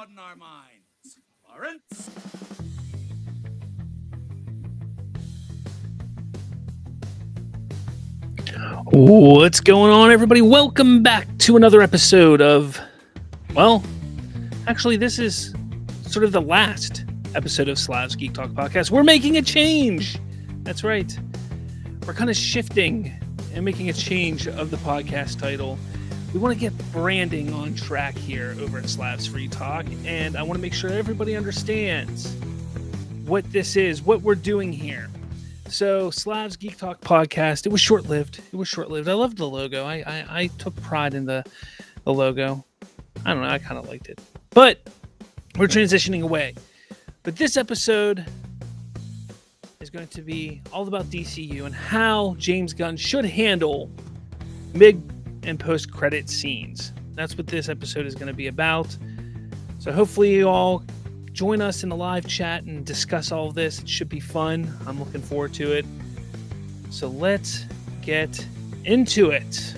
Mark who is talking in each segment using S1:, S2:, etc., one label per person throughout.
S1: broaden our minds. Lawrence?
S2: What's going on, everybody? Welcome back to another episode of, well, actually, this is sort of the last episode of Slav's Geek Talk podcast. We're making a change. That's right. We're kind of shifting and making a change of the podcast title. We want to get branding on track here over at Slav's Free Talk, and I want to make sure everybody understands what this is, what we're doing here. So, Slav's Geek Talk podcast, it was short-lived. I loved the logo. I took pride in the logo. I don't know, I kind of liked it. But we're transitioning away. But this episode is going to be all about DCU and how James Gunn should handle mid and post-credit scenes. That's what this episode is going to be about. So hopefully you all join us in the live chat and discuss all of this. It should be fun. I'm looking forward to it. So let's get into it.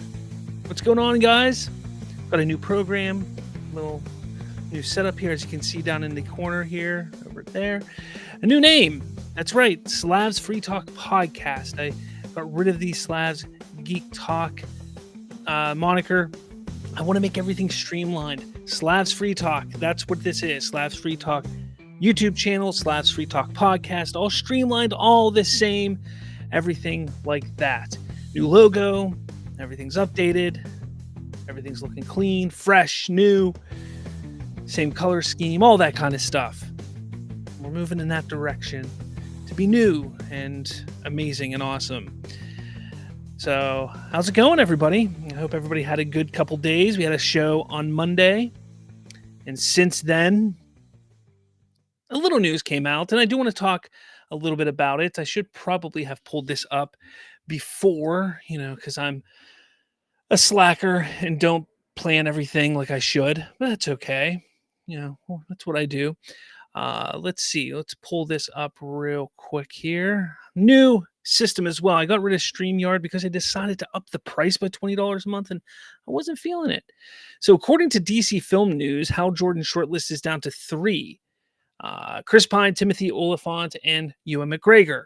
S2: What's going on, guys? Got a new program, little new setup here, as you can see down in the corner here, over there. A new name. That's right, Slav's Free Talk podcast. I got rid of the Slav's Geek Talk moniker. I want to make everything streamlined. Slav's Free Talk. That's what this is. Slav's Free Talk YouTube channel, Slav's Free Talk podcast, all streamlined, all the same, everything like that. New logo, everything's updated, everything's looking clean, fresh, new, same color scheme, all that kind of stuff. We're moving in that direction to be new and amazing and awesome. So, how's it going, everybody? I hope everybody had a good couple days. We had a show on Monday, and since then, a little news came out, and I do want to talk a little bit about it. I should probably have pulled this up before, because I'm a slacker and don't plan everything like I should, but that's okay. That's what I do. Let's see. Let's pull this up real quick here. New system as well. I got rid of StreamYard because I decided to up the price by $20 a month, and I wasn't feeling it. So according to DC Film News, Hal Jordan's shortlist is down to 3. Chris Pine, Timothy Olyphant, and Ewan McGregor.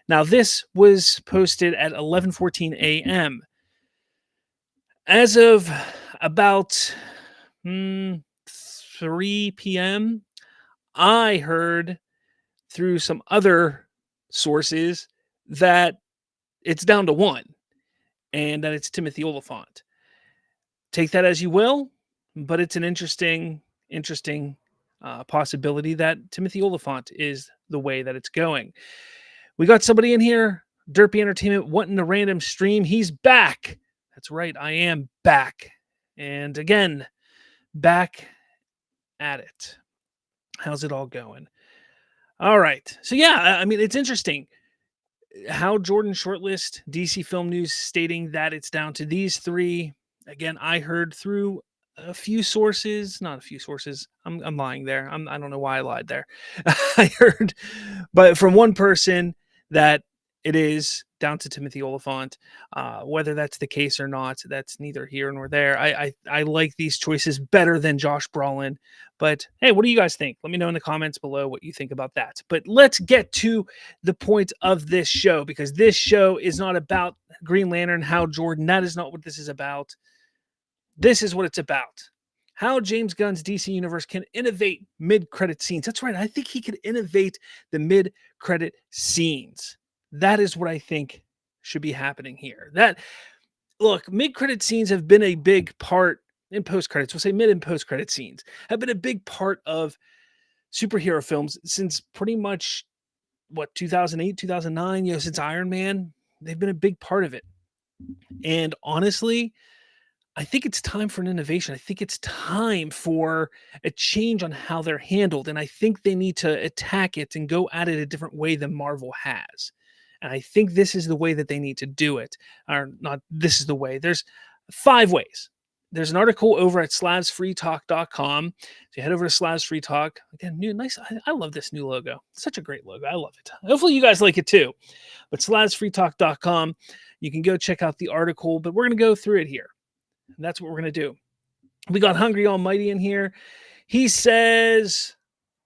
S2: Now, this was posted at 11:14 a.m. As of about 3 p.m., I heard through some other sources that it's down to 1 and that it's Timothy Olyphant. Take that as you will, but it's an interesting possibility that Timothy Olyphant is the way that it's going. We got somebody in here, Derpy Entertainment, wanting the random stream. He's back. That's right, I am back. And again, back at it. How's it all going? All right. So yeah, I mean, it's interesting. How Jordan shortlist, DC Film News stating that it's down to these 3. Again, I heard through a few sources, not a few sources. I'm lying there. I don't know why I lied there. I heard, but from one person that it is down to Timothy Olyphant. Whether that's the case or not, that's neither here nor there. I like these choices better than Josh Brolin. But hey, what do you guys think? Let me know in the comments below what you think about that. But let's get to the point of this show, because this show is not about Green Lantern, Hal Jordan. That is not what this is about. This is what it's about. How James Gunn's DC Universe can innovate mid-credit scenes. That's right. I think he could innovate the mid-credit scenes. That is what I think should be happening here. Look, mid-credit scenes have been a big part in post-credits. We'll say mid and post-credit scenes have been a big part of superhero films since pretty much, 2008, 2009, since Iron Man. They've been a big part of it. And honestly, I think it's time for an innovation. I think it's time for a change on how they're handled. And I think they need to attack it and go at it a different way than Marvel has. And I think this is the way that they need to do it. Or not, this is the way. There's 5 ways. There's an article over at slavsfreetalk.com. So you head over to Slavs Free Talk. Again, nice. I love this new logo. Such a great logo. I love it. Hopefully you guys like it too. But slavsfreetalk.com. You can go check out the article, but we're going to go through it here. And that's what we're going to do. We got Hungry Almighty in here. He says,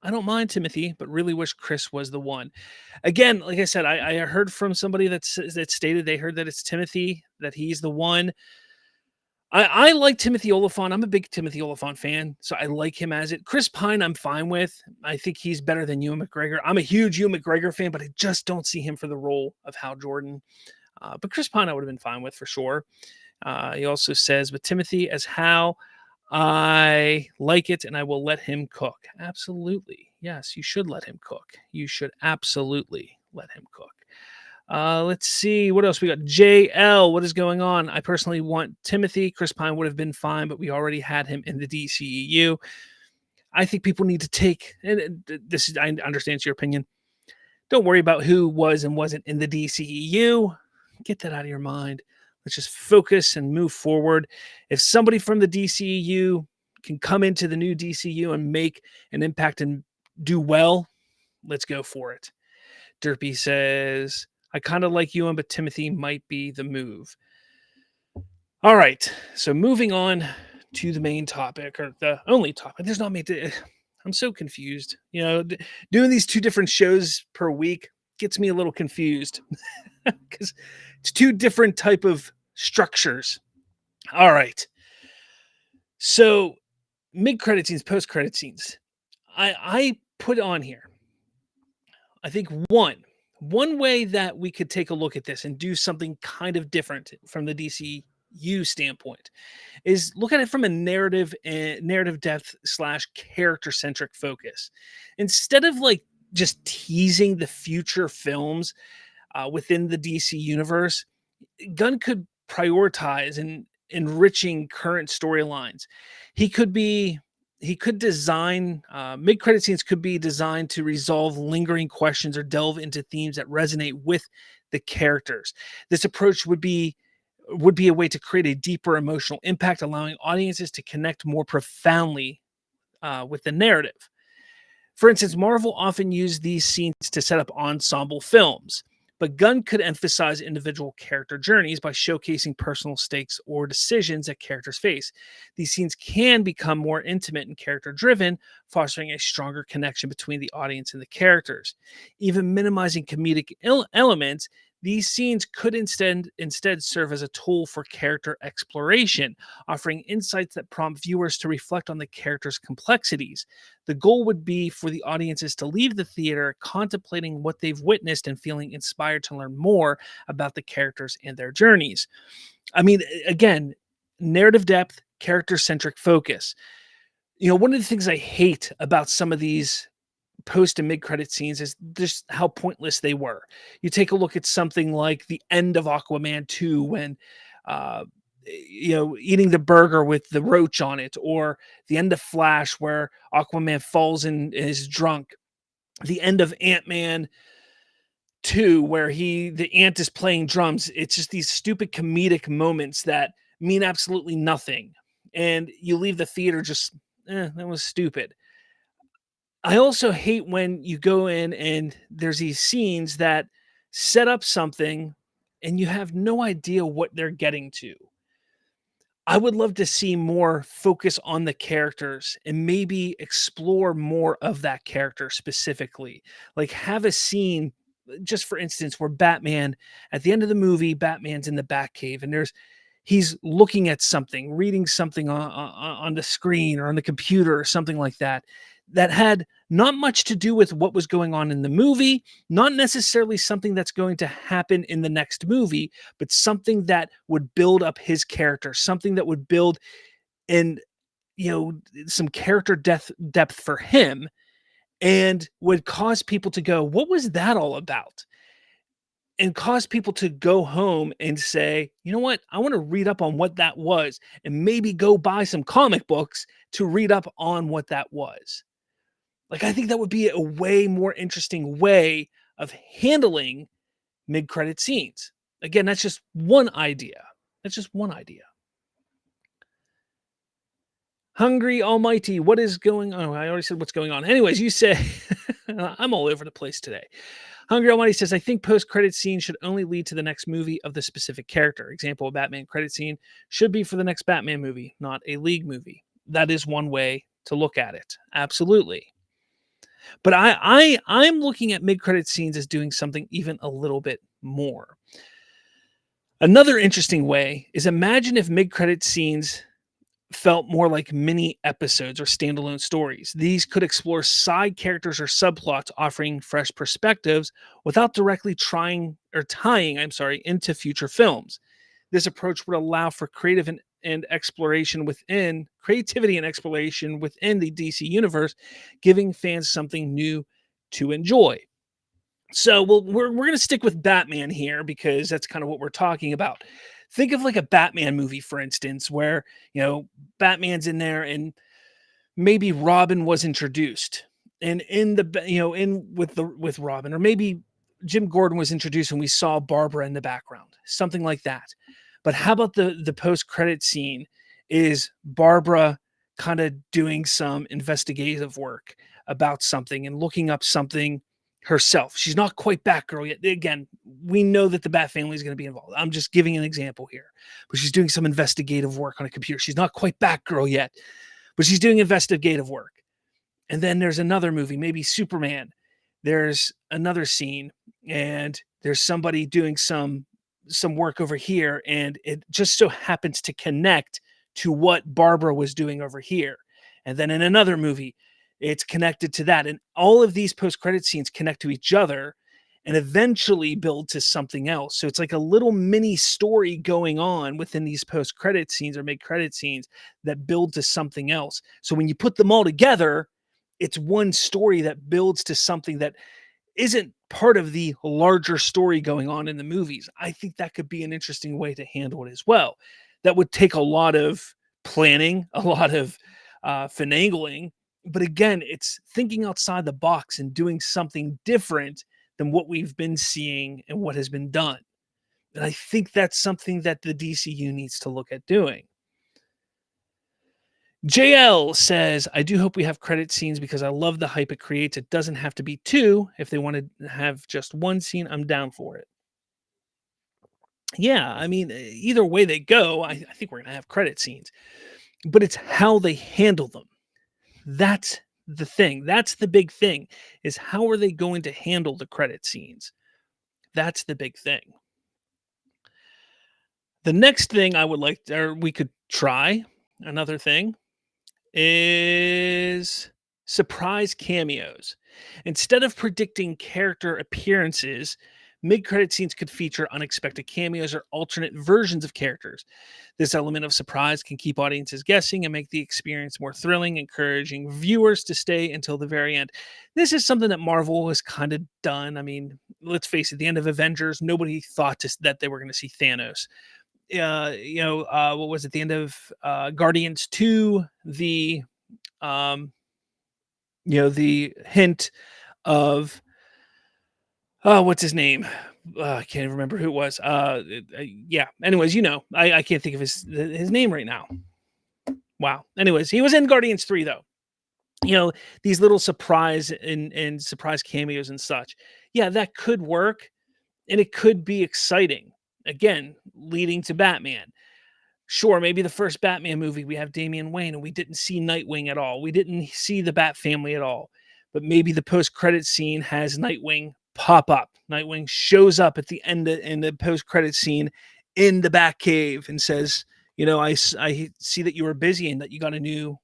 S2: I don't mind Timothy, but really wish Chris was the one. Again, like I said, I heard from somebody that stated they heard that it's Timothy, that he's the one. I like Timothy Oliphant. I'm a big Timothy Oliphant fan, so I like him as it. Chris Pine, I'm fine with. I think he's better than Ewan McGregor. I'm a huge Ewan McGregor fan, but I just don't see him for the role of Hal Jordan. But Chris Pine, I would have been fine with for sure. He also says, with Timothy as Hal, I like it and I will let him cook. Absolutely. Yes, you should let him cook. You should absolutely let him cook. Let's see what else we got. JL, what is going on? I personally want Timothy. Chris Pine would have been fine, but we already had him in the DCEU. I think people need to take, and this is, I understand your opinion. Don't worry about who was and wasn't in the DCEU. Get that out of your mind. Let's just focus and move forward. If somebody from the DCEU can come into the new DCU and make an impact and do well, let's go for it. Derpy says, I kind of like Ewan, but Timothy might be the move. All right. So moving on to the main topic, or the only topic. There's not many. I'm so confused. You know, doing these two different shows per week gets me a little confused because it's two different type of structures. All right. So mid-credit scenes, post-credit scenes. I put on here, I think one way that we could take a look at this and do something kind of different from the DCU standpoint is look at it from a narrative and narrative depth / character centric focus. Instead of like just teasing the future films within the DC universe, Gunn could prioritize and enriching current storylines. He could design mid-credit scenes could be designed to resolve lingering questions or delve into themes that resonate with the characters. This approach would be a way to create a deeper emotional impact, allowing audiences to connect more profoundly with the narrative. For instance, Marvel often used these scenes to set up ensemble films, but Gunn could emphasize individual character journeys by showcasing personal stakes or decisions that characters face. These scenes can become more intimate and character-driven, fostering a stronger connection between the audience and the characters. Even minimizing comedic elements, these scenes could instead serve as a tool for character exploration, offering insights that prompt viewers to reflect on the character's complexities. The goal would be for the audiences to leave the theater contemplating what they've witnessed and feeling inspired to learn more about the characters and their journeys. I mean, again, narrative depth, character-centric focus. You know, one of the things I hate about some of these post and mid-credit scenes is just how pointless they were. You take a look at something like the end of Aquaman 2 when eating the burger with the roach on it, or the end of Flash where Aquaman falls and is drunk, the end of Ant-Man 2 where the ant is playing drums. It's just these stupid comedic moments that mean absolutely nothing, and you leave the theater just that was stupid. I also hate when you go in and there's these scenes that set up something and you have no idea what they're getting to. I would love to see more focus on the characters and maybe explore more of that character specifically. Like have a scene, just for instance, where Batman, at the end of the movie, Batman's in the Batcave and he's looking at something, reading something on the screen or on the computer or something like that, that had not much to do with what was going on in the movie, not necessarily something that's going to happen in the next movie, but something that would build up his character, something that would build in, some character depth for him, and would cause people to go, what was that all about? And cause people to go home and say, you know what? I want to read up on what that was and maybe go buy some comic books to read up on what that was. Like, I think that would be a way more interesting way of handling mid-credit scenes. Again, that's just one idea. That's just one idea. Hungry Almighty, what is going on? I already said what's going on. Anyways, you say, I'm all over the place today. Hungry Almighty says, I think post-credit scenes should only lead to the next movie of the specific character. Example, a Batman credit scene should be for the next Batman movie, not a League movie. That is one way to look at it. Absolutely. But I'm looking at mid-credit scenes as doing something even a little bit more. Another interesting way is imagine if mid-credit scenes felt more like mini episodes or standalone stories. These could explore side characters or subplots, offering fresh perspectives without directly tying, into future films. This approach would allow for and exploration within creativity and exploration within the DC universe, giving fans something new to enjoy. So we're going to stick with Batman here because that's kind of what we're talking about. Think of like a Batman movie, for instance, where Batman's in there and maybe Robin was introduced, and in the in with Robin, or maybe Jim Gordon was introduced and we saw Barbara in the background, something like that. But how about the post credit scene is Barbara kind of doing some investigative work about something and looking up something herself. She's not quite Batgirl yet. Again, we know that the Bat family is going to be involved. I'm just giving an example here. But she's doing some investigative work on a computer. She's not quite Batgirl yet, but she's doing investigative work. And then there's another movie, maybe Superman. There's another scene and there's somebody doing some work over here, and it just so happens to connect to what Barbara was doing over here. And then in another movie, it's connected to that. And all of these post-credit scenes connect to each other and eventually build to something else. So it's like a little mini story going on within these post-credit scenes or mid-credit scenes that build to something else. So when you put them all together, it's one story that builds to something that isn't part of the larger story going on in the movies. I think that could be an interesting way to handle it as well. That would take a lot of planning, a lot of finagling. But again, it's thinking outside the box and doing something different than what we've been seeing and what has been done. And I think that's something that the DCU needs to look at doing. JL says, I do hope we have credit scenes because I love the hype it creates. It doesn't have to be two. If they want to have just one scene, I'm down for it. Yeah, I mean, either way they go, I think we're going to have credit scenes. But it's how they handle them. That's the thing. That's the big thing, is how are they going to handle the credit scenes? That's the big thing. The next thing I would like, or we could try, another thing, is surprise cameos. Instead of predicting character appearances, mid-credit scenes could feature unexpected cameos or alternate versions of characters. This element of surprise can keep audiences guessing and make the experience more thrilling, encouraging viewers to stay until the very end. This is something that Marvel has kind of done. I mean, let's face it, the end of Avengers, nobody thought that they were going to see Thanos. What was it? The end of Guardians 2, the the hint of what's his name? I can't even remember who it was. Yeah. Anyways, I can't think of his name right now. Wow. Anyways, he was in Guardians 3 though. These little surprise and surprise cameos and such. Yeah, that could work, and it could be exciting. Again, leading to Batman. Sure, maybe the first Batman movie, we have Damian Wayne and we didn't see Nightwing at all. We didn't see the Bat family at all. But maybe the post-credit scene has Nightwing pop up. Nightwing shows up at the end in the post-credit scene in the Batcave and says, I see that you were busy and that you got a new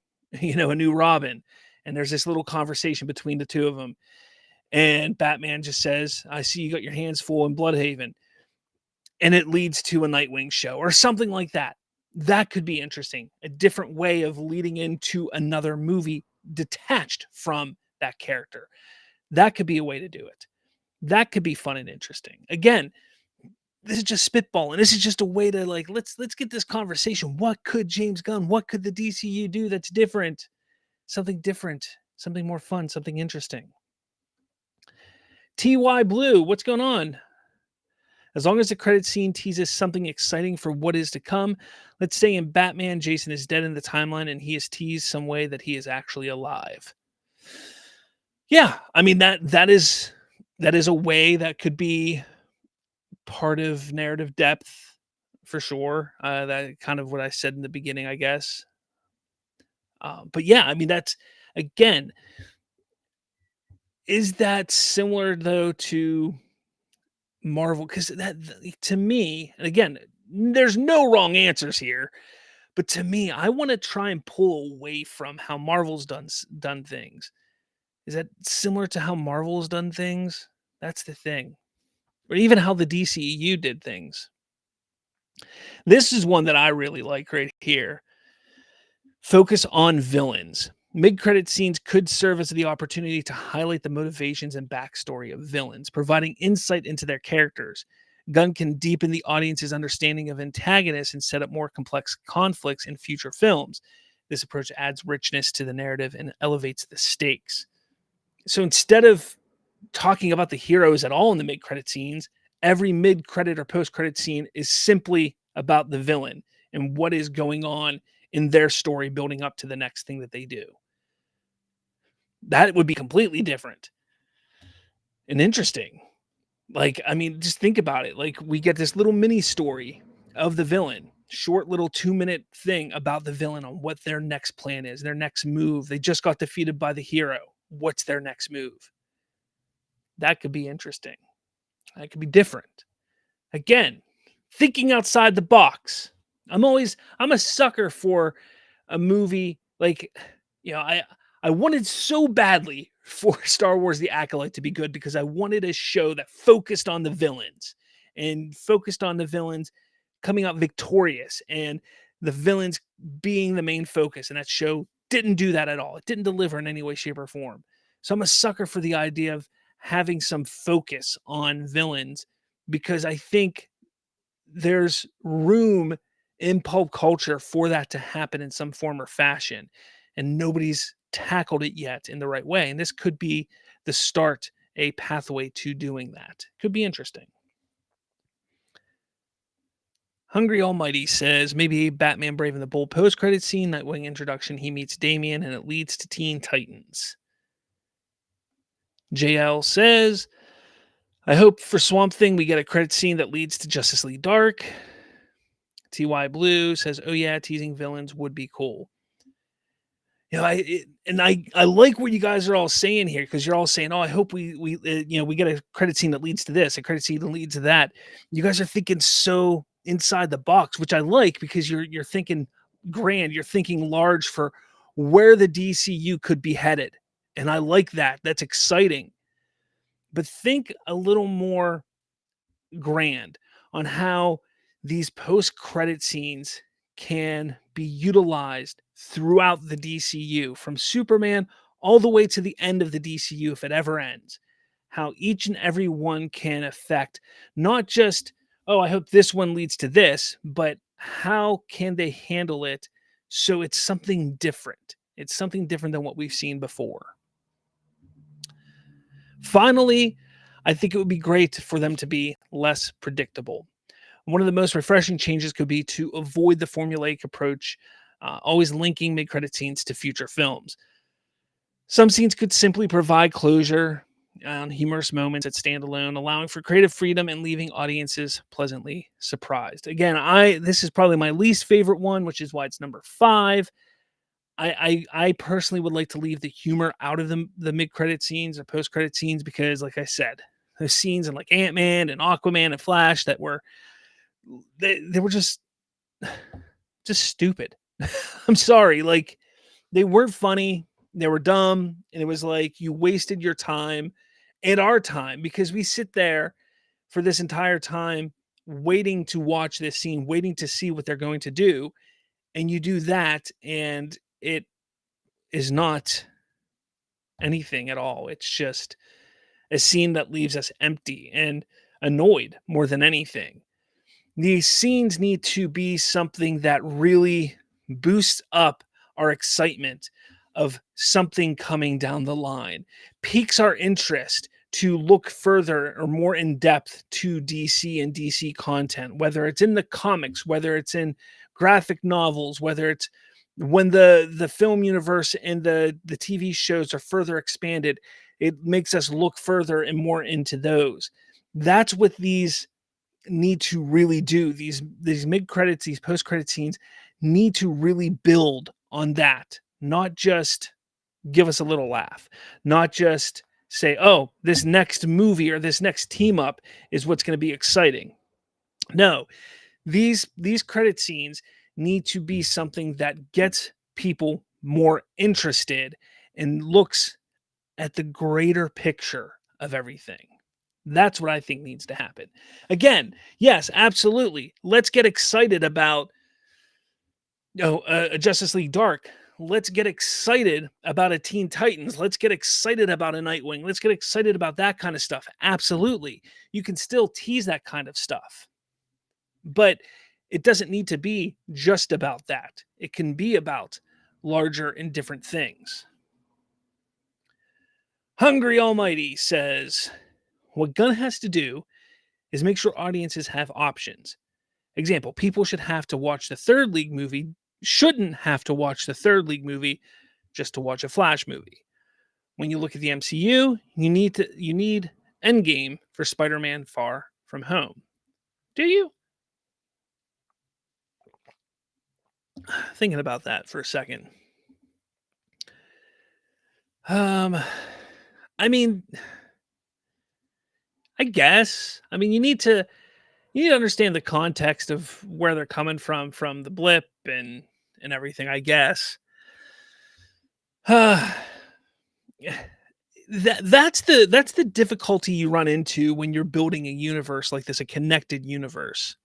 S2: Robin. And there's this little conversation between the two of them. And Batman just says, I see you got your hands full in Bloodhaven. And it leads to a Nightwing show or something like that. That could be interesting. A different way of leading into another movie detached from that character. That could be a way to do it. That could be fun and interesting. Again, this is just spitballing. This is just a way to let's get this conversation. What could James Gunn, what could the DCU do that's different? Something different, something more fun, something interesting. TY Blue, what's going on? As long as the credit scene teases something exciting for what is to come, let's say in Batman, Jason is dead in the timeline and he is teased some way that he is actually alive. Yeah, I mean that is a way that could be part of narrative depth for sure. That kind of what I said in the beginning, I guess. But yeah, I mean, that's again, is that similar though to Marvel? Because that to me, and again, there's no wrong answers here, but to me, I want to try and pull away from how Marvel's done things. Is that similar to how Marvel's done things? That's the thing. Or even how the DCU did things. This is one that I really like right here. Focus on villains. Mid-credit scenes could serve as the opportunity to highlight the motivations and backstory of villains, providing insight into their characters. Gunn can deepen the audience's understanding of antagonists and set up more complex conflicts in future films. This approach adds richness to the narrative and elevates the stakes. So instead of talking about the heroes at all in the mid-credit scenes, every mid-credit or post-credit scene is simply about the villain and what is going on in their story building up to the next thing that they do. That would be completely different and interesting. Like, I mean, just think about it. Like, we get this little mini story of the villain, short little 2-minute thing about the villain on what their next plan is, their next move. They just got defeated by the hero. What's their next move? That could be interesting. That could be different. Again, thinking outside the box. I'm a sucker for a movie like, I wanted so badly for Star Wars The Acolyte to be good because I wanted a show that focused on the villains coming out victorious and the villains being the main focus. And that show didn't do that at all. It didn't deliver in any way, shape, or form. So I'm a sucker for the idea of having some focus on villains because I think there's room in pulp culture for that to happen in some form or fashion. And nobody's tackled it yet in the right way. And this could be the start, a pathway to doing that. Could be interesting. Hungry Almighty says maybe Batman Brave and the Bold post-credit scene, Nightwing introduction, he meets Damian and it leads to Teen Titans. JL says, I hope for Swamp Thing we get a credit scene that leads to Justice League Dark. TY Blue says, oh yeah, teasing villains would be cool. I like what you guys are all saying here because you're all saying, oh, I hope we get a credit scene that leads to this, a credit scene that leads to that. You guys are thinking so inside the box, which I like because you're thinking grand, you're thinking large for where the DCU could be headed. And I like that. That's exciting. But think a little more grand on how these post-credit scenes can be utilized throughout the DCU from Superman all the way to the end of the DCU if it ever ends. How each and every one can affect not just, oh, I hope this one leads to this, but how can they handle it so it's something different? It's something different than what we've seen before. Finally, I think it would be great for them to be less predictable. One of the most refreshing changes could be to avoid the formulaic approach, always linking mid-credit scenes to future films. Some scenes could simply provide closure on humorous moments that stand alone, allowing for creative freedom and leaving audiences pleasantly surprised. Again, this is probably my least favorite one, which is why it's number 5. I personally would like to leave the humor out of the mid-credit scenes or post-credit scenes because, like I said, those scenes in like Ant-Man and Aquaman and Flash that were they were just stupid. I'm sorry, like they weren't funny, they were dumb, and it was like you wasted your time and our time because we sit there for this entire time waiting to watch this scene, waiting to see what they're going to do, and you do that and it is not anything at all. It's just a scene that leaves us empty and annoyed more than anything. These scenes need to be something that really boosts up our excitement of something coming down the line, piques our interest to look further or more in depth to DC and DC content, whether it's in the comics, whether it's in graphic novels, whether it's when the film universe and the TV shows are further expanded, it makes us look further and more into those. That's what these need to really do. These mid-credits, these post-credit scenes need to really build on that not just give us a little laugh, not just say, oh, this next movie or this next team up is what's going to be exciting. No, these credit scenes need to be something that gets people more interested and looks at the greater picture of everything. That's what I think needs to happen. Again, yes, absolutely. Let's get excited about Justice League Dark. Let's get excited about a Teen Titans. Let's get excited about a Nightwing. Let's get excited about that kind of stuff. Absolutely. You can still tease that kind of stuff. But it doesn't need to be just about that. It can be about larger and different things. Hungry Almighty says, what Gunn has to do is make sure audiences have options. Example, people shouldn't have to watch the Third League movie just to watch a Flash movie. When you look at the MCU, you need Endgame for Spider-Man Far From Home. Do you? Thinking about that for a second. I mean, I guess. I mean, you need to understand the context of where they're coming from the blip and everything, I guess. That's the difficulty you run into when you're building a universe like this, a connected universe.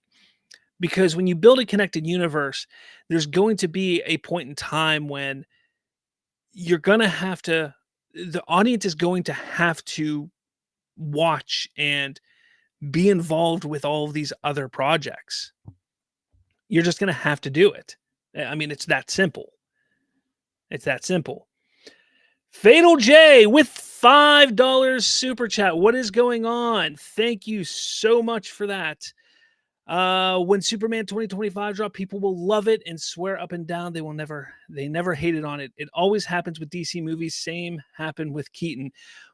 S2: Because when you build a connected universe, there's going to be a point in time when you're going to have to, the audience is going to have to watch and be involved with all of these other projects. You're just going to have to do it. I mean, it's that simple. It's that simple. Fatal J with $5 super chat. What is going on? Thank you so much for that. When Superman 2025 drop, people will love it and swear up and down they never hated on it. It always happens with DC movies. Same happened with Keaton.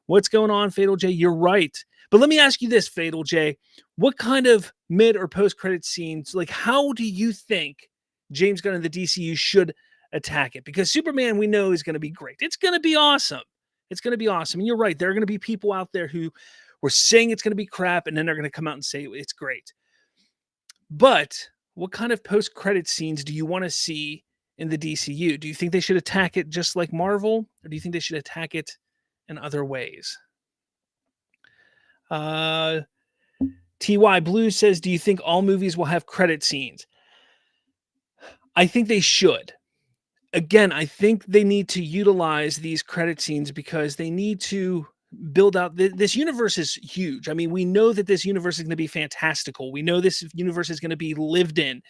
S2: What's going on, Fatal J? You're right. But let me ask you this, Fatal J. What kind of mid or post-credit scenes, like how do you think James Gunn and the DCU should attack it? Because Superman, we know, is going to be great. It's going to be awesome. It's going to be awesome. And you're right. There are going to be people out there who were saying it's going to be crap, and then they're going to come out and say it's great. But what kind of post-credit scenes do you want to see in the DCU? Do you think they should attack it just like Marvel, or do you think they should attack it in other ways? TY Blue says, do you think all movies will have credit scenes? I think they should. Again, I think they need to utilize these credit scenes because they need to build out this universe is huge. I mean, we know that this universe is going to be fantastical. We know this universe is going to be lived in.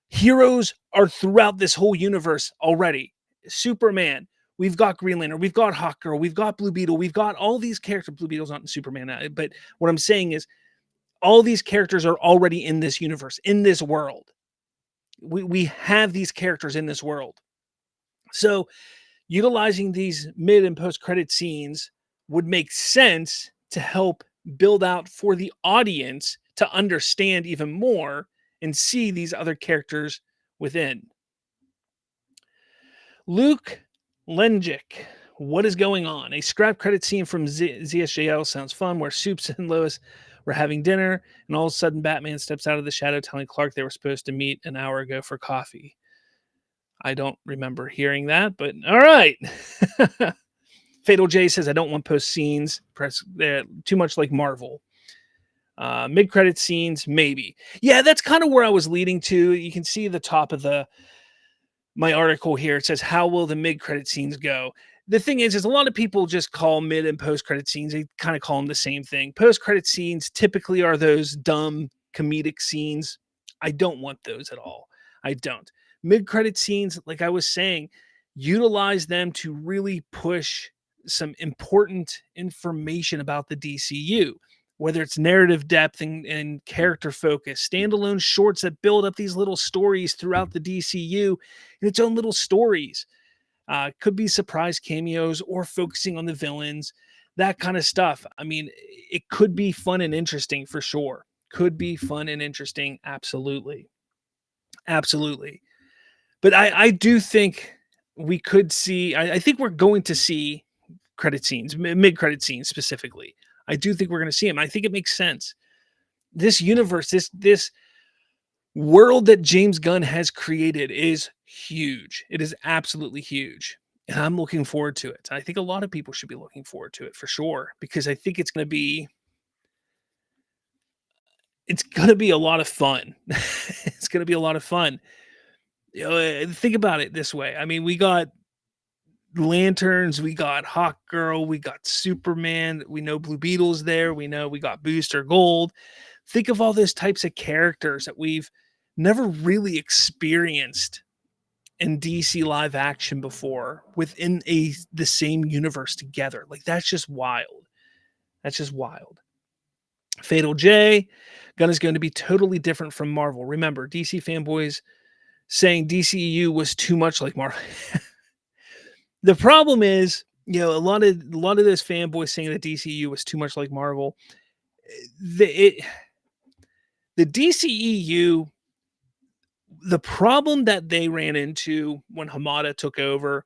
S2: Heroes are throughout this whole universe already. Superman, we've got Green Lantern, we've got Hawkgirl, we've got Blue Beetle, we've got all these characters. Blue Beetle's not in Superman, but what I'm saying is all these characters are already in this universe, in this world. We have these characters in this world. So utilizing these mid and post-credit scenes would make sense to help build out for the audience to understand even more and see these other characters within. Luke Lengic, what is going on? A scrap credit scene from ZSJL sounds fun, where Soups and Lois were having dinner, and all of a sudden Batman steps out of the shadow telling Clark they were supposed to meet an hour ago for coffee. I don't remember hearing that, but all right. Fatal J says, I don't want post scenes. Too much like Marvel. Mid-credit scenes, maybe. Yeah, that's kind of where I was leading to. You can see the top of my article here. It says, how will the mid-credit scenes go? The thing is a lot of people just call mid and post-credit scenes. They kind of call them the same thing. Post-credit scenes typically are those dumb comedic scenes. I don't want those at all. I don't. Mid-credit scenes, like I was saying, utilize them to really push some important information about the DCU, whether it's narrative depth and character focus, standalone shorts that build up these little stories throughout the DCU in its own little stories. Could be surprise cameos or focusing on the villains, that kind of stuff. I mean, it could be fun and interesting for sure. Could be fun and interesting. Absolutely. Absolutely. But I do think we could see. I think we're going to see credit scenes, mid credit scenes specifically. I do think we're going to see them. I think it makes sense. This universe, this world that James Gunn has created is huge. It is absolutely huge. And I'm looking forward to it. I think a lot of people should be looking forward to it for sure, because I think it's going to be a lot of fun. It's going to be a lot of fun. Think about it this way. I mean, we got Lanterns, we got Hawk Girl, we got Superman, we know Blue Beetle's there, we know we got Booster Gold. Think of all those types of characters that we've never really experienced in DC live action before within the same universe together. Like that's just wild. That's just wild. Fatal J, Gunn is going to be totally different from Marvel. Remember, DC fanboys saying DCU was too much like Marvel. The problem is, a lot of those fanboys saying that DCU was too much like Marvel. The DCEU, the problem that they ran into when Hamada took over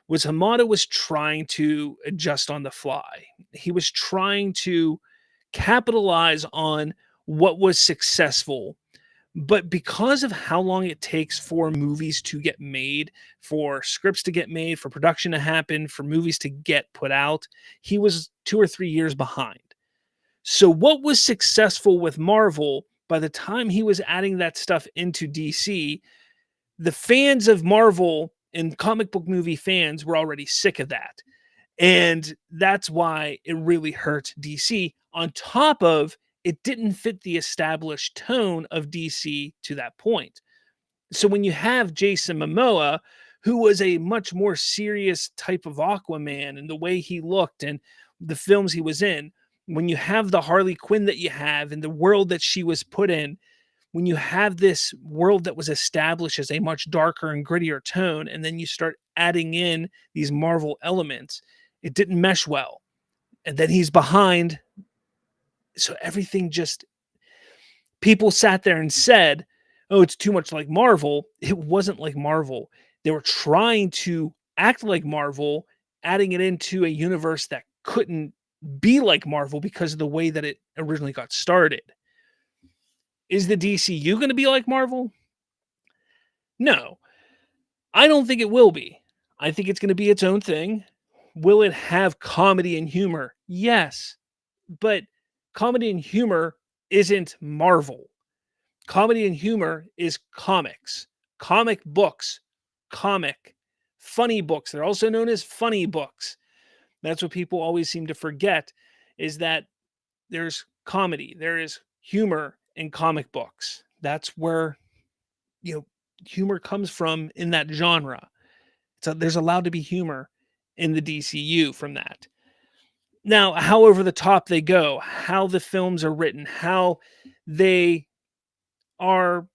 S2: was Hamada was trying to adjust on the fly. He was trying to capitalize on what was successful. But because of how long it takes for movies to get made, for scripts to get made, for production to happen, for movies to get put out, he was 2 or 3 years behind. So what was successful with Marvel, by the time he was adding that stuff into DC, the fans of Marvel and comic book movie fans were already sick of that. And that's why it really hurt DC, on top of it didn't fit the established tone of DC to that point. So when you have Jason Momoa, who was a much more serious type of Aquaman and the way he looked and the films he was in, when you have the Harley Quinn that you have and the world that she was put in, when you have this world that was established as a much darker and grittier tone, and then you start adding in these Marvel elements, it didn't mesh well. And then he's behind. So everything just, people sat there and said, oh, it's too much like Marvel. It wasn't like Marvel. They were trying to act like Marvel, adding it into a universe that couldn't be like Marvel because of the way that it originally got started. Is the DCU going to be like Marvel? No, I don't think it will be. I think it's going to be its own thing. Will it have comedy and humor? Yes, but comedy and humor isn't Marvel. Comedy and humor is comics, comic books, funny books. They're also known as funny books. That's what people always seem to forget, is that there's comedy, there is humor in comic books. That's where humor comes from in that genre. So there's allowed to be humor in the DCU from that. Now, how over the top they go, how the films are written, how they are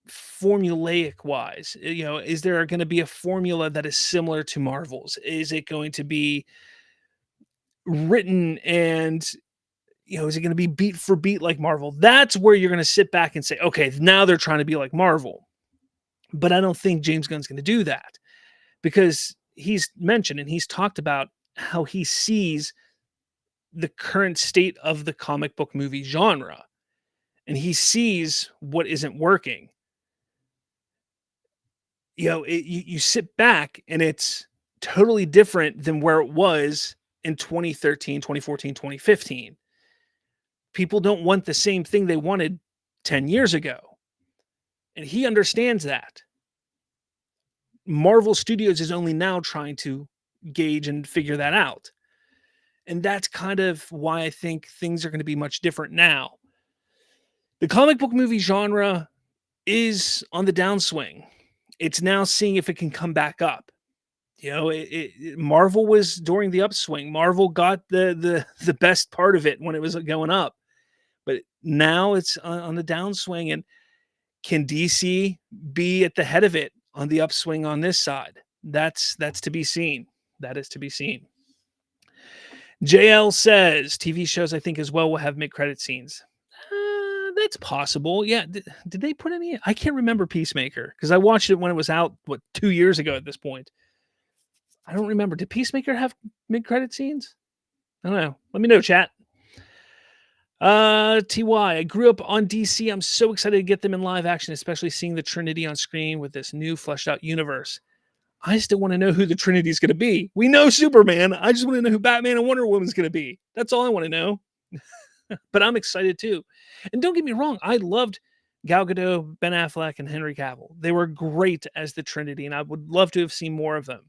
S2: formulaic wise, is there going to be a formula that is similar to Marvel's? Is it going to be written and is it going to be beat for beat like Marvel? That's where you're going to sit back and say, okay, now they're trying to be like Marvel. But I don't think James Gunn's going to do that, because he's mentioned and he's talked about how he sees the current state of the comic book movie genre, and he sees what isn't working. You sit back and it's totally different than where it was in 2013, 2014, 2015. People don't want the same thing they wanted 10 years ago. And he understands that. Marvel Studios is only now trying to gauge and figure that out. And that's kind of why I think things are going to be much different now. The comic book movie genre is on the downswing. It's now seeing if it can come back up. Marvel was during the upswing. Marvel got the best part of it when it was going up. But now it's on the downswing. And can DC be at the head of it on the upswing on this side? That's to be seen. That is to be seen. JL says TV shows, I think, as well will have mid-credit scenes. That's possible. Yeah. Did they put any? I can't remember Peacemaker because I watched it when it was out, 2 years ago at this point. I don't remember. Did Peacemaker have mid-credit scenes? I don't know. Let me know, chat. TY, I grew up on DC. I'm so excited to get them in live action, especially seeing the Trinity on screen with this new fleshed out universe. I still want to know who the Trinity is going to be. We know Superman. I just want to know who Batman and Wonder Woman is going to be. That's all I want to know. But I'm excited too. And don't get me wrong, I loved Gal Gadot, Ben Affleck, and Henry Cavill. They were great as the Trinity, and I would love to have seen more of them.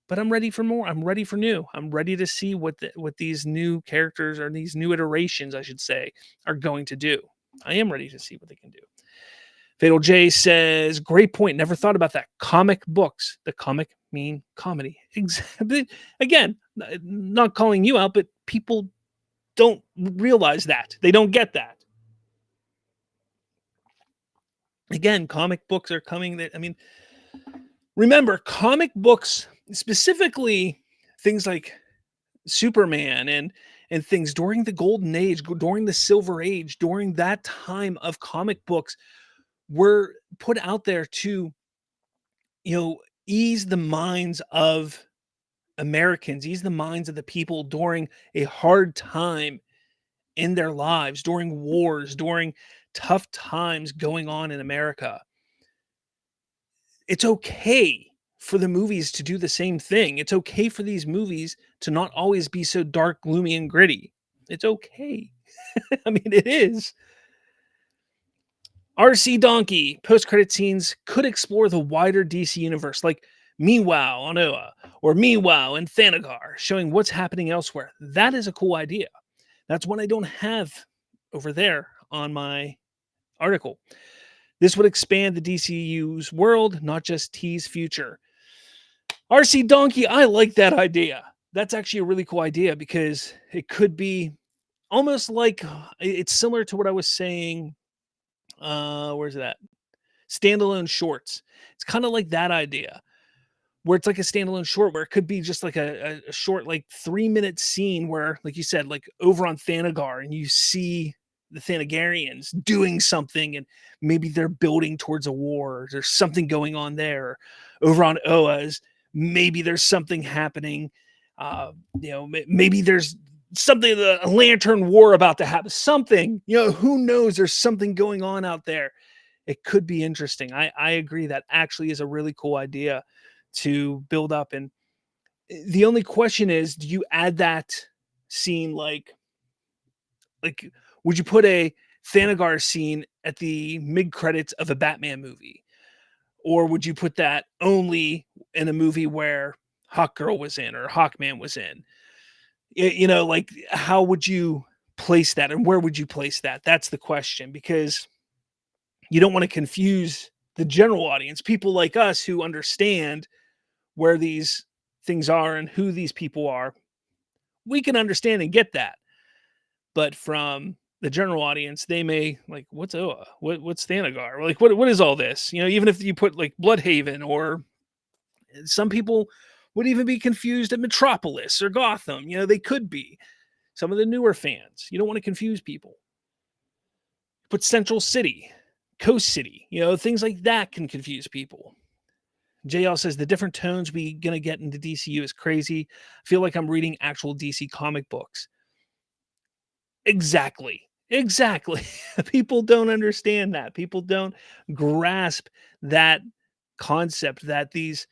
S2: But I'm ready for more. I'm ready for new. I'm ready to see what these new characters, or these new iterations, I should say, are going to do. I am ready to see what they can do. Fatal J says, great point. Never thought about that. Comic books. The comic mean comedy. Exactly. Again, not calling you out, but people don't realize that. They don't get that. Again, comic books are coming. I mean, remember, comic books, specifically things like Superman and things during the golden age, during the silver age, during that time of comic books, were put out there to, ease the minds of Americans, ease the minds of the people during a hard time in their lives, during wars, during tough times going on in America. It's okay for the movies to do the same thing. It's okay for these movies to not always be so dark, gloomy, and gritty. It's okay. I mean, it is. RC Donkey, post-credit scenes could explore the wider DC universe, like Meanwhile on Oa, or Meanwhile in Thanagar, showing what's happening elsewhere. That is a cool idea. That's one I don't have over there on my article. This would expand the DCU's world, not just tease future. RC Donkey, I like that idea. That's actually a really cool idea, because it could be almost like, it's similar to what I was saying. Where's that? Standalone shorts. It's kind of like that idea, where it's like a standalone short, where it could be just like a short, like 3-minute scene where, like you said, like over on Thanagar, and you see the Thanagarians doing something, and maybe they're building towards a war, or there's something going on there. Over on Oas, maybe there's something happening. Maybe there's something, a lantern war about to happen. Something, who knows? There's something going on out there. It could be interesting. I agree. That actually is a really cool idea to build up. And the only question is, do you add that scene like would you put a Thanagar scene at the mid credits of a Batman movie, or would you put that only in a movie where Hawkgirl was in, or Hawkman was in? Like, how would you place that, and where would you place that? That's the question, because you don't want to confuse the general audience, people like us who understand where these things are and who these people are. We can understand and get that. But from the general audience, they may like, what's Oa? What's Thanagar? Like, what is all this? Even if you put like Bloodhaven, or some people would even be confused at Metropolis or Gotham. They could be. Some of the newer fans, you don't want to confuse people. Put Central City, Coast City, things like that can confuse people. JL says the different tones we gonna get into DCU is crazy. I feel like I'm reading actual DC comic books. Exactly. People don't understand that. People don't grasp that concept, that these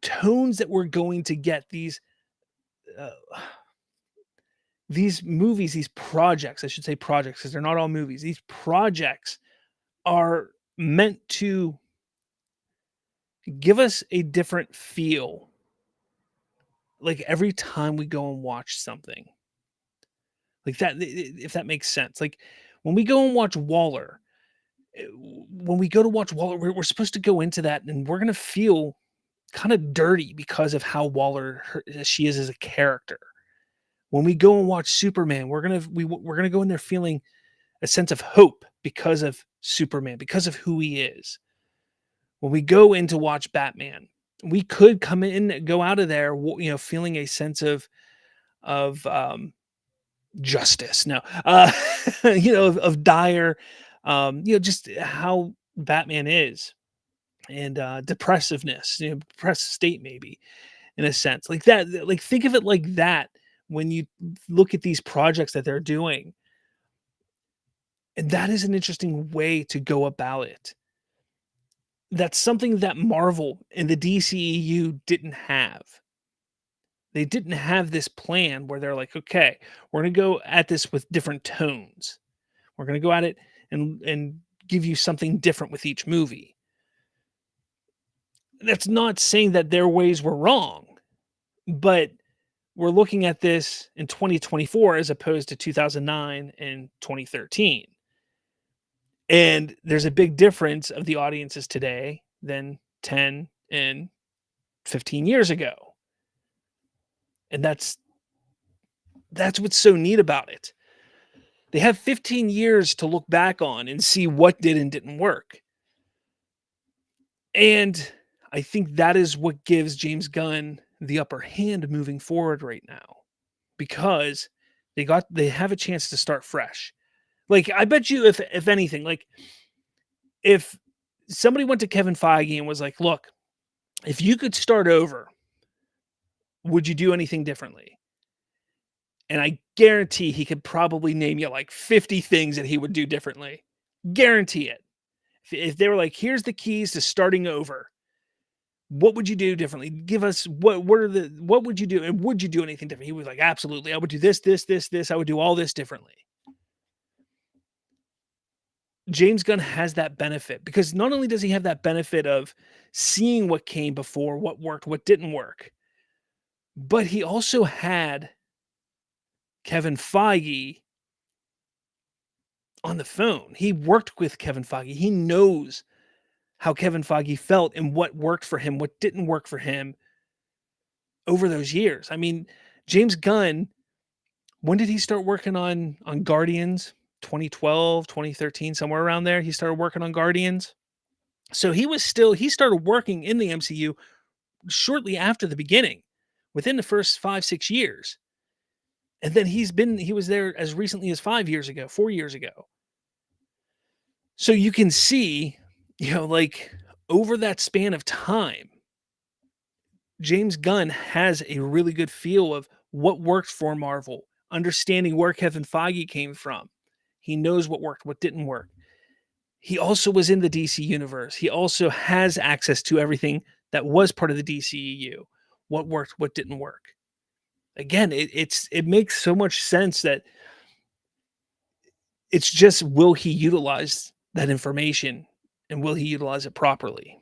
S2: tones that we're going to get, these movies, these projects, I should say projects, because they're not all movies. These projects are meant to give us a different feel, like every time we go and watch something like that, if that makes sense. Like when we go and watch Waller, we're supposed to go into that, and we're going to feel kind of dirty because of how she is as a character. When we go and watch Superman, we're going to go in there feeling a sense of hope because of Superman, because of who he is. When we go in to watch Batman, we could go out of there, feeling a sense of justice. No, of dire, just how Batman is. and depressiveness, depressed state maybe in a sense like that. Like think of it like that when you look at these projects that they're doing, and that is an interesting way to go about it. That's something that Marvel and the DCEU didn't have. They didn't have this plan where they're like, okay, we're going to go at this with different tones. We're going to go at it and give you something different with each movie. That's not saying that their ways were wrong, but we're looking at this in 2024 as opposed to 2009 and 2013. And there's a big difference of the audiences today than 10 and 15 years ago. And that's what's so neat about it. They have 15 years to look back on and see what did and didn't work. And I think that is what gives James Gunn the upper hand moving forward right now, because they have a chance to start fresh. Like I bet you if anything, like if somebody went to Kevin Feige and was like, "Look, if you could start over, would you do anything differently?" And I guarantee he could probably name you like 50 things that he would do differently. Guarantee it. If they were like, "Here's the keys to starting over. What would you do differently? Give us what would you do? And would you do anything different?" He was like, "Absolutely. I would do this, this, this, this. I would do all this differently." James Gunn has that benefit because not only does he have that benefit of seeing what came before, what worked, what didn't work, but he also had Kevin Feige on the phone. He worked with Kevin Feige. He knows how Kevin Feige felt and what worked for him, what didn't work for him over those years. I mean, James Gunn, when did he start working on Guardians? 2012, 2013, somewhere around there. He started working on Guardians. So he started working in the MCU shortly after the beginning, within the first 5-6 years. And then he was there as recently as 4 years ago. So you can see, like over that span of time, James Gunn has a really good feel of what worked for Marvel, understanding where Kevin Feige came from. He knows what worked, what didn't work. He also was in the DC universe. He also has access to everything that was part of the DCEU. What worked, what didn't work. Again, it makes so much sense that it's just, will he utilize that information and will he utilize it properly?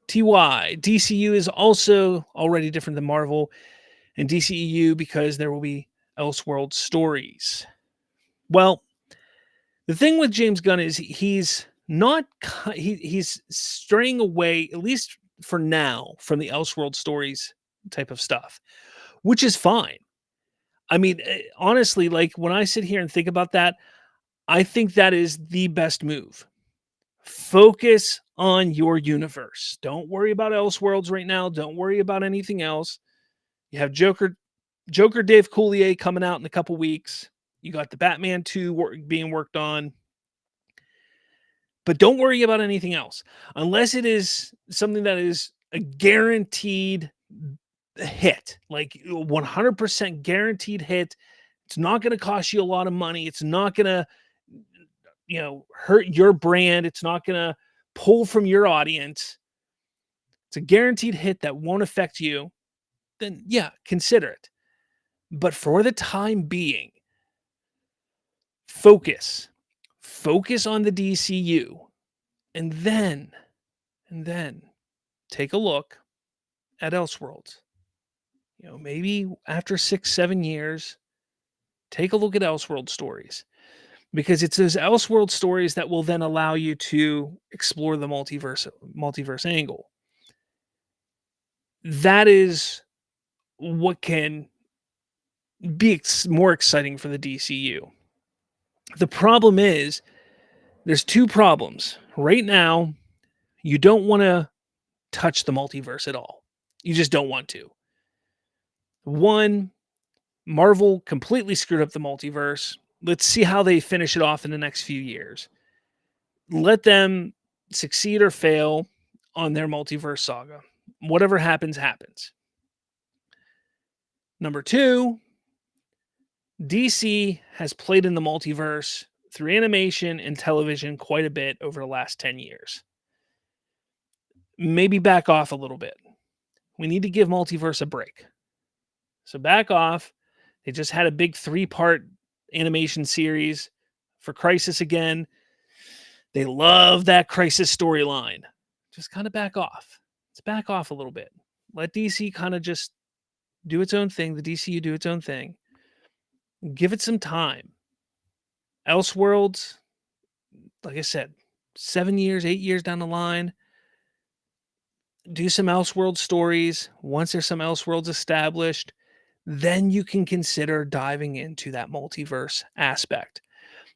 S2: TY, DCU is also already different than Marvel and DCEU because there will be Elseworld stories. Well, the thing with James Gunn is he's straying away, at least for now, from the Elseworld stories type of stuff, which is fine. I mean, honestly, like when I sit here and think about that, I think that is the best move. Focus on your universe. Don't worry about Elseworlds right now. Don't worry about anything else. You have Joker Dave Coulier coming out in a couple weeks. You got the Batman 2 being worked on. But don't worry about anything else. Unless it is something that is a guaranteed hit, like 100% guaranteed hit. It's not going to cost you a lot of money. It's not going to, hurt your brand. It's not going to pull from your audience. It's a guaranteed hit that won't affect you. Then yeah, consider it. But for the time being, focus on the DCU, and then take a look at Elseworlds. Maybe after 6-7 years, take a look at Elseworld stories, because it's those Elseworld stories that will then allow you to explore the multiverse angle. That is what can be more exciting for the DCU. The problem is, there's two problems. Right now, you don't want to touch the multiverse at all. You just don't want to. One, Marvel completely screwed up the multiverse. Let's see how they finish it off in the next few years. Let them succeed or fail on their multiverse saga. Whatever happens, happens. Number 2, DC has played in the multiverse through animation and television quite a bit over the last 10 years. Maybe back off a little bit. We need to give multiverse a break. So back off. They just had a big 3-part animation series for Crisis again. They love that Crisis storyline. Just kind of back off. Let's back off a little bit. Let DC kind of just do its own thing. The DCU do its own thing. Give it some time. Elseworlds, like I said, 7 years, 8 years down the line, do some Elseworld stories. Once there's some Elseworlds established, then you can consider diving into that multiverse aspect.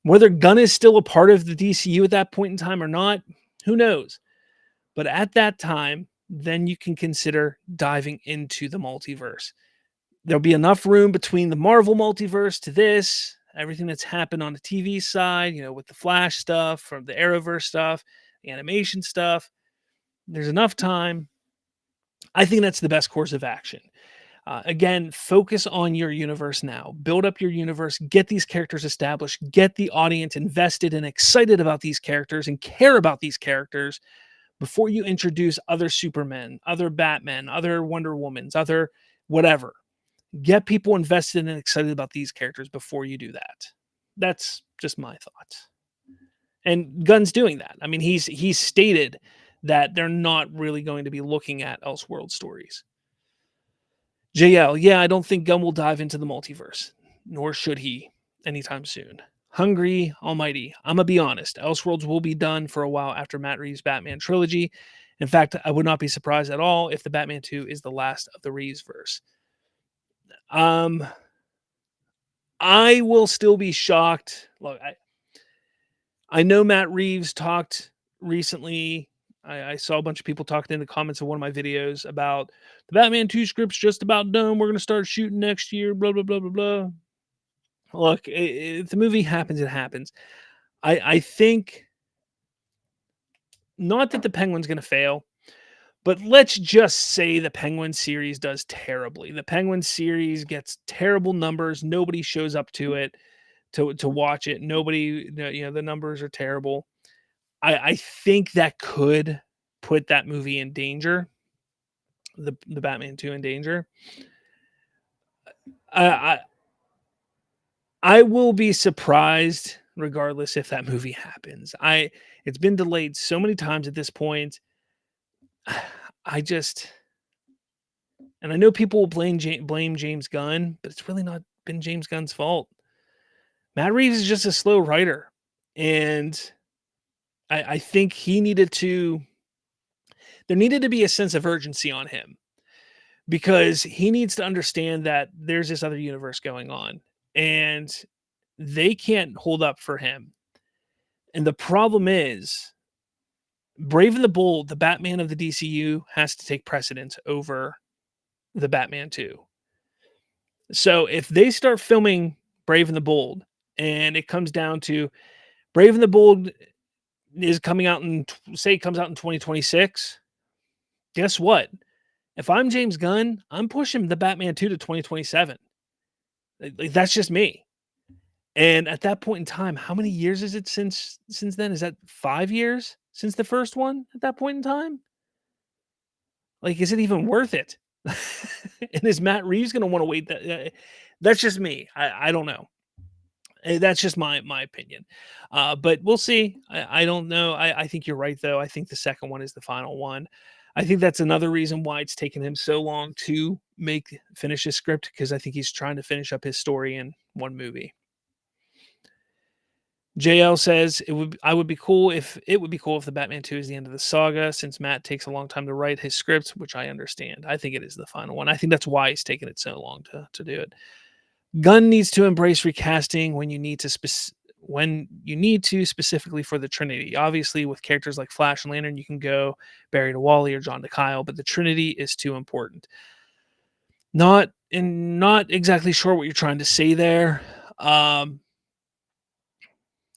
S2: Whether Gunn is still a part of the DCU at that point in time or not, who knows? But at that time, then you can consider diving into the multiverse. There'll be enough room between the Marvel multiverse to this, everything that's happened on the TV side, with the Flash stuff, from the Arrowverse stuff, the animation stuff. There's enough time. I think that's the best course of action. Again, focus on your universe now. Build up your universe. Get these characters established. Get the audience invested and excited about these characters and care about these characters before you introduce other Supermen, other Batmen, other Wonder Womans, other whatever. Get people invested and excited about these characters before you do that. That's just my thoughts. And Gunn's doing that. I mean, he's stated that they're not really going to be looking at Elseworld stories. JL, yeah, I don't think Gunn will dive into the multiverse, nor should he anytime soon. Hungry Almighty, I'm going to be honest, Elseworlds will be done for a while after Matt Reeves' Batman trilogy. In fact, I would not be surprised at all if the Batman 2 is the last of the Reeves verse. I will still be shocked. Look, I know Matt Reeves talked recently. I saw a bunch of people talking in the comments of one of my videos about the Batman 2 script's just about done. We're going to start shooting next year, blah, blah, blah, blah, blah. Look, if the movie happens, it happens. I think not that the Penguin's going to fail, but let's just say the Penguin series does terribly. The Penguin series gets terrible numbers. Nobody shows up to it to watch it. Nobody, the numbers are terrible. I think that could put that movie in danger. The Batman 2 in danger. I will be surprised regardless if that movie happens. It's been delayed so many times at this point. And I know people will blame James Gunn, but it's really not been James Gunn's fault. Matt Reeves is just a slow writer, and I think there needed to be a sense of urgency on him, because he needs to understand that there's this other universe going on, and they can't hold up for him. And the problem is, Brave and the Bold, the Batman of the DCU, has to take precedence over the Batman 2. So if they start filming Brave and the Bold, and it comes down to Brave and the Bold is coming out comes out in 2026, guess what? If I'm James Gunn, I'm pushing the Batman 2 to 2027. Like, that's just me. And at that point in time, how many years is it since then? Is that 5 years since the first one at that point in time? Like, is it even worth it? And is Matt Reeves going to want to wait? That's just me. I don't know. That's just my opinion. But we'll see. I don't know. I think you're right, though. I think the second one is the final one. I think that's another reason why it's taken him so long to finish his script, because I think he's trying to finish up his story in one movie. JL says it would be cool if the Batman 2 is the end of the saga, since Matt takes a long time to write his scripts, which I understand. I think it is the final one. I think that's why he's taken it so long to do it. Gunn needs to embrace recasting when you need to specifically for the Trinity. Obviously, with characters like Flash and Lantern, you can go Barry to Wally or John to Kyle, but the Trinity is too important. Not exactly sure what you're trying to say there.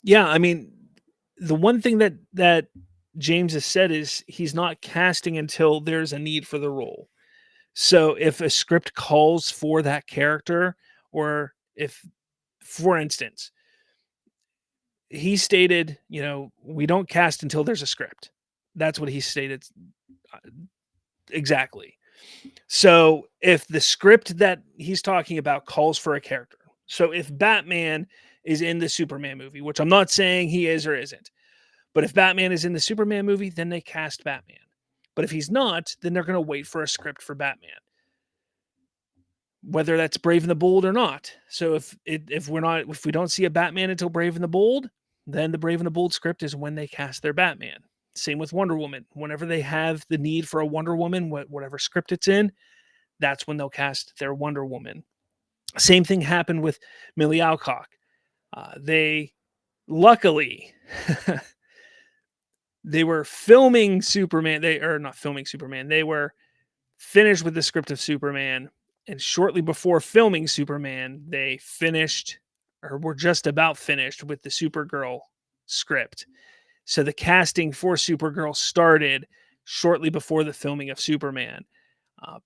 S2: Yeah, I mean, the one thing that James has said is he's not casting until there's a need for the role. So if a script calls for that character, or if, for instance, he stated, we don't cast until there's a script. That's what he stated exactly. So if the script that he's talking about calls for a character, so if Batman is in the Superman movie, which I'm not saying he is or isn't, but if Batman is in the Superman movie, then they cast Batman. But if he's not, then they're going to wait for a script for Batman, whether that's Brave and the Bold or not. So if we don't see a Batman until Brave and the Bold, then the Brave and the Bold script is when they cast their Batman. Same with Wonder Woman. Whenever they have the need for a Wonder Woman, whatever script it's in, that's when they'll cast their Wonder Woman. Same thing happened with Millie Alcock. They luckily they were filming Superman. They are not filming Superman. They were finished with the script of Superman, and shortly before filming Superman, they finished or were just about finished with the Supergirl script. So the casting for Supergirl started shortly before the filming of Superman.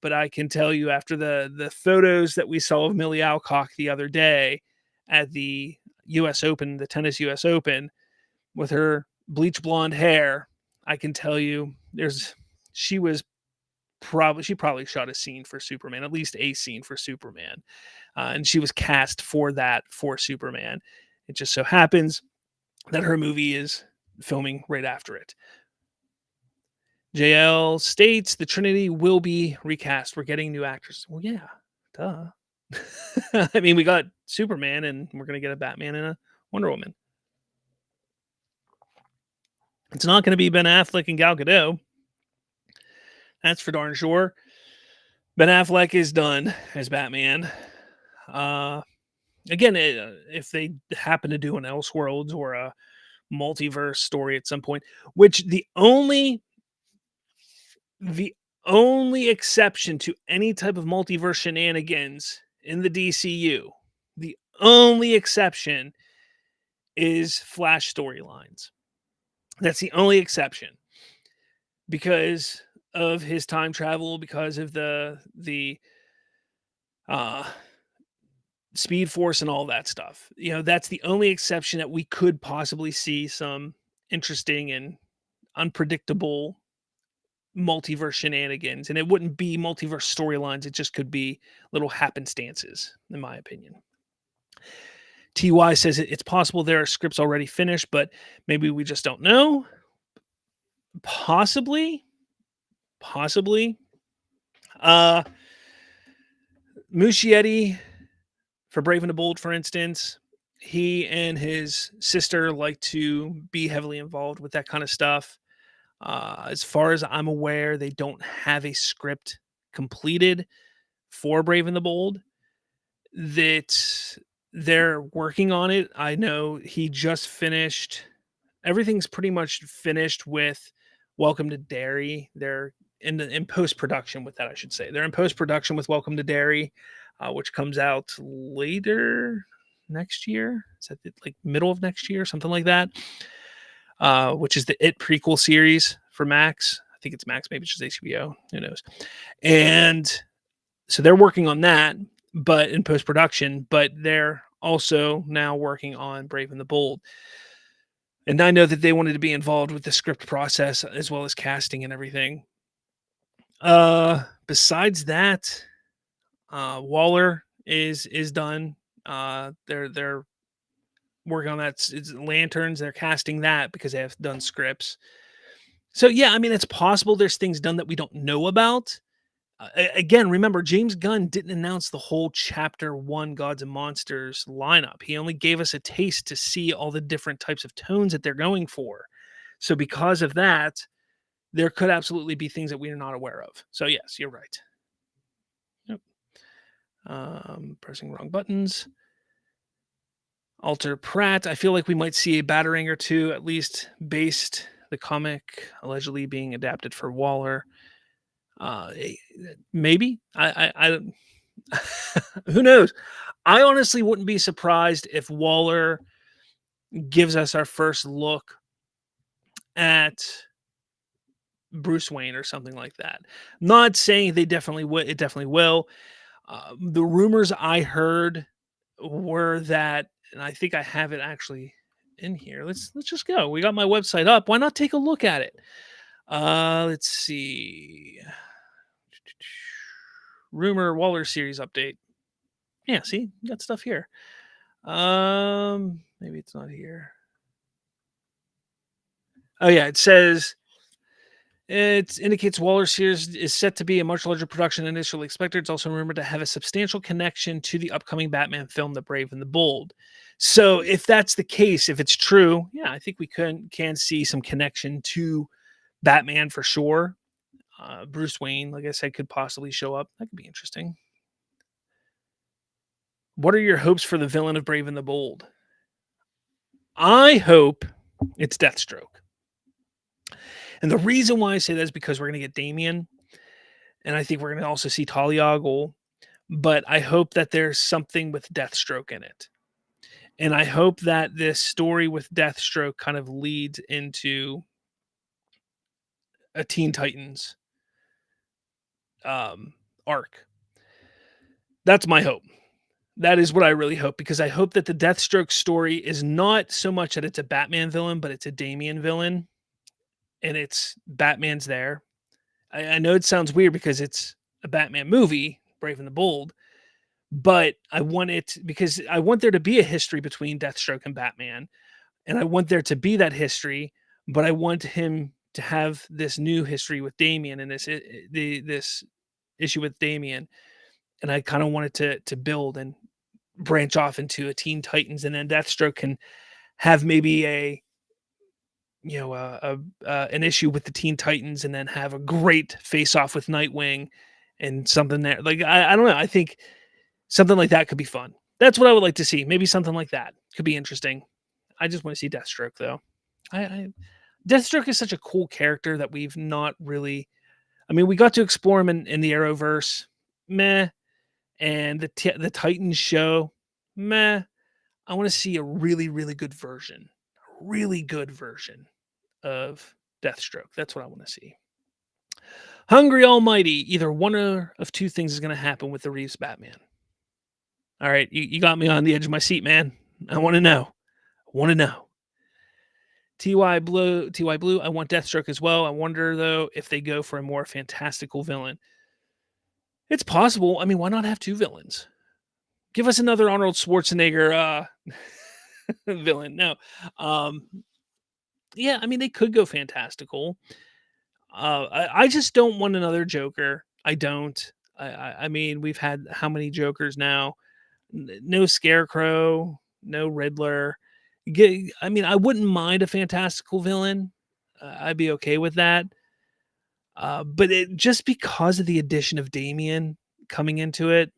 S2: But I can tell you, after the photos that we saw of Millie Alcock the other day at the U.S. Open, the tennis U.S. Open, with her bleach blonde hair, I can tell you she probably shot a scene for Superman, at least a scene for Superman. And she was cast for Superman. It just so happens that her movie is filming right after it. JL states the Trinity will be recast. We're getting new actors. Well, yeah, duh. I mean, we got Superman, and we're going to get a Batman and a Wonder Woman. It's not going to be Ben Affleck and Gal Gadot. That's for darn sure. Ben Affleck is done as Batman. Again, if they happen to do an Elseworlds or a multiverse story at some point, which the only exception to any type of multiverse shenanigans in the DCU, the only exception is Flash storylines. That's the only exception, because of his time travel, because of the Speed Force and all that stuff. That's the only exception that we could possibly see some interesting and unpredictable multiverse shenanigans. And it wouldn't be multiverse storylines. It just could be little happenstances, in my opinion. TY says it's possible there are scripts already finished, but maybe we just don't know. Possibly. Muschietti, for Brave and the Bold, for instance, he and his sister like to be heavily involved with that kind of stuff. As far as I'm aware, they don't have a script completed for Brave and the Bold. That they're working on it. I know he just finished. Everything's pretty much finished with Welcome to Derry. They're in post-production with that, I should say. They're in post-production with Welcome to Derry, which comes out later next year. Is that like middle of next year, something like that? Which is the It prequel series for Max. I think it's Max, maybe it's just HBO. Who knows? And so they're working on that, but in post-production. But they're also now working on Brave and the Bold. And I know that they wanted to be involved with the script process as well as casting and everything. Besides that, Waller is done. They're working on that. It's Lanterns. They're casting that because they have done scripts. So yeah, I mean, it's possible there's things done that we don't know about. Again, remember, James Gunn didn't announce the whole Chapter 1 Gods and Monsters lineup. He only gave us a taste to see all the different types of tones that they're going for. So because of that, there could absolutely be things that we are not aware of. So yes, you're right. Yep. Pressing wrong buttons. Alter Pratt. I feel like we might see a battering or two, at least based the comic allegedly being adapted for Waller. Maybe I who knows? I honestly wouldn't be surprised if Waller gives us our first look at Bruce Wayne or something like that. Not saying they definitely would. It definitely will. The rumors I heard were that, and I think I have it actually in here. Let's just go. We got my website up. Why not take a look at it? Let's see. Rumor Waller series update. Yeah, see, you got stuff here. Maybe it's not here. Oh yeah, it says it indicates Waller series is set to be a much larger production than initially expected. It's also rumored to have a substantial connection to the upcoming Batman film, The Brave and the Bold. So if that's the case, if it's true, yeah, I think we can see some connection to Batman for sure. Bruce Wayne, like I said, could possibly show up. That could be interesting. What are your hopes for the villain of Brave and the Bold? I hope it's Deathstroke. And the reason why I say that is because we're going to get Damian, and I think we're going to also see Talia al Ghul, but I hope that there's something with Deathstroke in it. And I hope that this story with Deathstroke kind of leads into a Teen Titans arc. That's my hope. That is what I really hope, because I hope that the Deathstroke story is not so much that it's a Batman villain, but it's a Damian villain, and it's Batman's there. I know it sounds weird because it's a Batman movie, Brave and the Bold, but I want it because I want there to be a history between Deathstroke and Batman, and I want there to be that history, but I want him to have this new history with Damian and this issue with Damian, and I kind of want it to build and branch off into a Teen Titans, and then Deathstroke can have maybe an issue with the Teen Titans, and then have a great face off with Nightwing, and something there. Like I don't know. I think something like that could be fun. That's what I would like to see. Maybe something like that could be interesting. I just want to see Deathstroke though. I Deathstroke is such a cool character that we've not really. I mean, we got to explore him in the Arrowverse, meh, and the Titans show, meh. I want to see a really really good version of Deathstroke. That's what I want to see. Hungry Almighty, either one of two things is going to happen with the Reeves Batman. All right, you got me on the edge of my seat, man. I want to know. TY Blue, I want Deathstroke as well. I wonder, though, if they go for a more fantastical villain. It's possible. I mean, why not have two villains? Give us another Arnold Schwarzenegger villain. No. Yeah, I mean, they could go fantastical. I just don't want another Joker. I don't. I mean, we've had how many Jokers now? No Scarecrow, no Riddler. I mean, I wouldn't mind a fantastical villain. I'd be okay with that. But just because of the addition of Damian coming into it,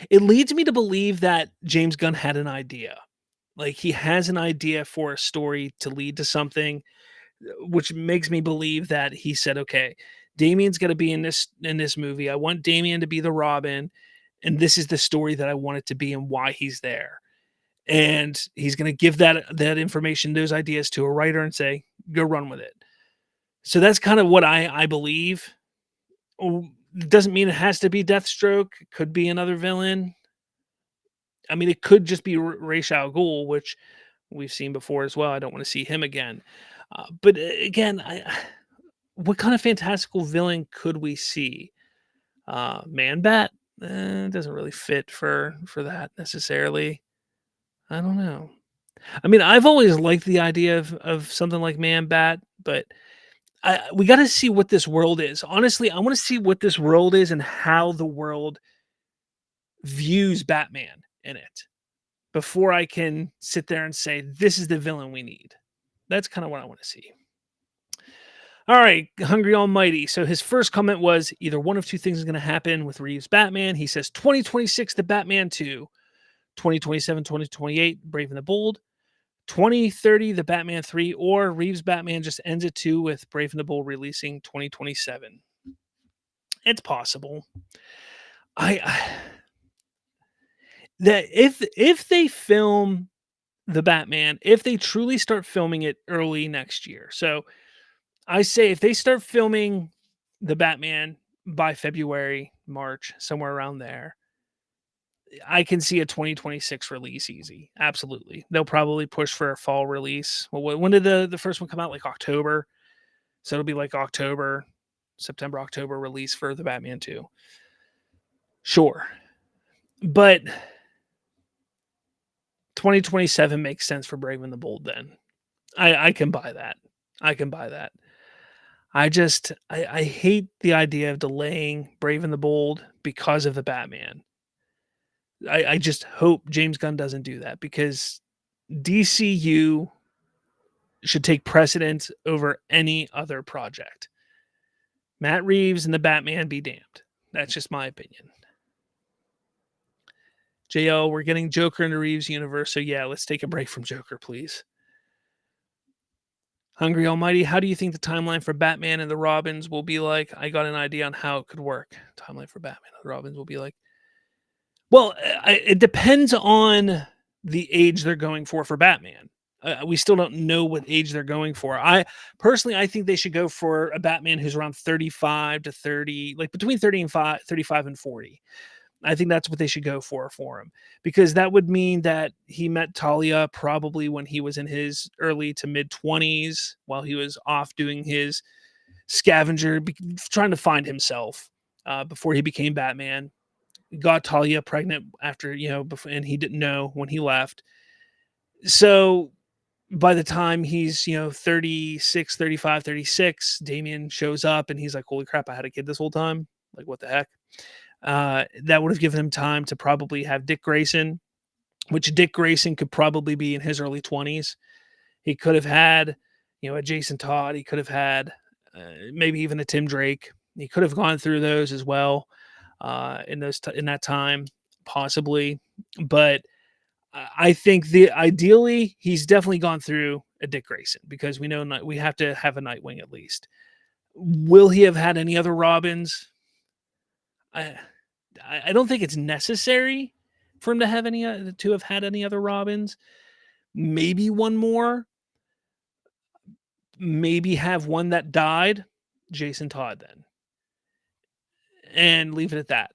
S2: it leads me to believe that James Gunn had an idea. Like, he has an idea for a story to lead to something, which makes me believe that he said, okay, Damian's going to be in this movie. I want Damian to be the Robin, and this is the story that I want it to be and why he's there. And he's going to give that information, those ideas, to a writer and say, go run with it. So that's kind of what I believe. It doesn't mean it has to be Deathstroke. It could be another villain. I mean, it could just be Ra's al Ghul, which we've seen before as well. I don't want to see him again. But again, what kind of fantastical villain could we see? Man-Bat? Doesn't really fit for that necessarily. I don't know. I mean, I've always liked the idea of something like Man-Bat, but we got to see what this world is. Honestly, I want to see what this world is and how the world views Batman in it before I can sit there and say, this is the villain we need. That's kind of what I want to see. All right, Hungry Almighty. So his first comment was either one of two things is going to happen with Reeves Batman. He says 2026, the Batman 2, 2027, 2028, Brave and the Bold, 2030, the Batman 3, or Reeves Batman just ends it too with Brave and the Bold releasing 2027. It's possible. That if they film the Batman, if they truly start filming it early next year, so I say if they start filming the Batman by February, March, somewhere around there, I can see a 2026 release easy. Absolutely. They'll probably push for a fall release. Well, when did the first one come out? Like October. So it'll be like October, September, October release for the Batman 2. Sure. But 2027 makes sense for Brave and the Bold then. I can buy that. I can buy that. I hate the idea of delaying Brave and the Bold because of the Batman. I just hope James Gunn doesn't do that because DCU should take precedence over any other project. Matt Reeves and the Batman be damned. That's just my opinion. JL, we're getting Joker in the Reeves universe, so yeah, let's take a break from Joker, please. Hungry Almighty, how do you think the timeline for Batman and the Robins will be like? I got an idea on how it could work. Timeline for Batman and the Robins will be like. Well, it depends on the age they're going for Batman. We still don't know what age they're going for. I think they should go for a Batman who's around 35 to 30, like between 30 and 35 and 40. I think that's what they should go for him because that would mean that he met Talia probably when he was in his early to mid 20s while he was off doing his scavenger, trying to find himself before he became Batman. Got Talia pregnant after, before, and he didn't know when he left. So by the time he's, 36, 35, 36, Damian shows up and he's like, holy crap, I had a kid this whole time. Like, what the heck? That would have given him time to probably have Dick Grayson, which Dick Grayson could probably be in his early 20s. He could have had, a Jason Todd. He could have had maybe even a Tim Drake. He could have gone through those as well in that time, possibly. But I think ideally he's definitely gone through a Dick Grayson because we know we have to have a Nightwing at least. Will he have had any other Robins? I don't think it's necessary for him to have had any other Robins. Maybe one more. Maybe have one that died, Jason Todd then, and leave it at that.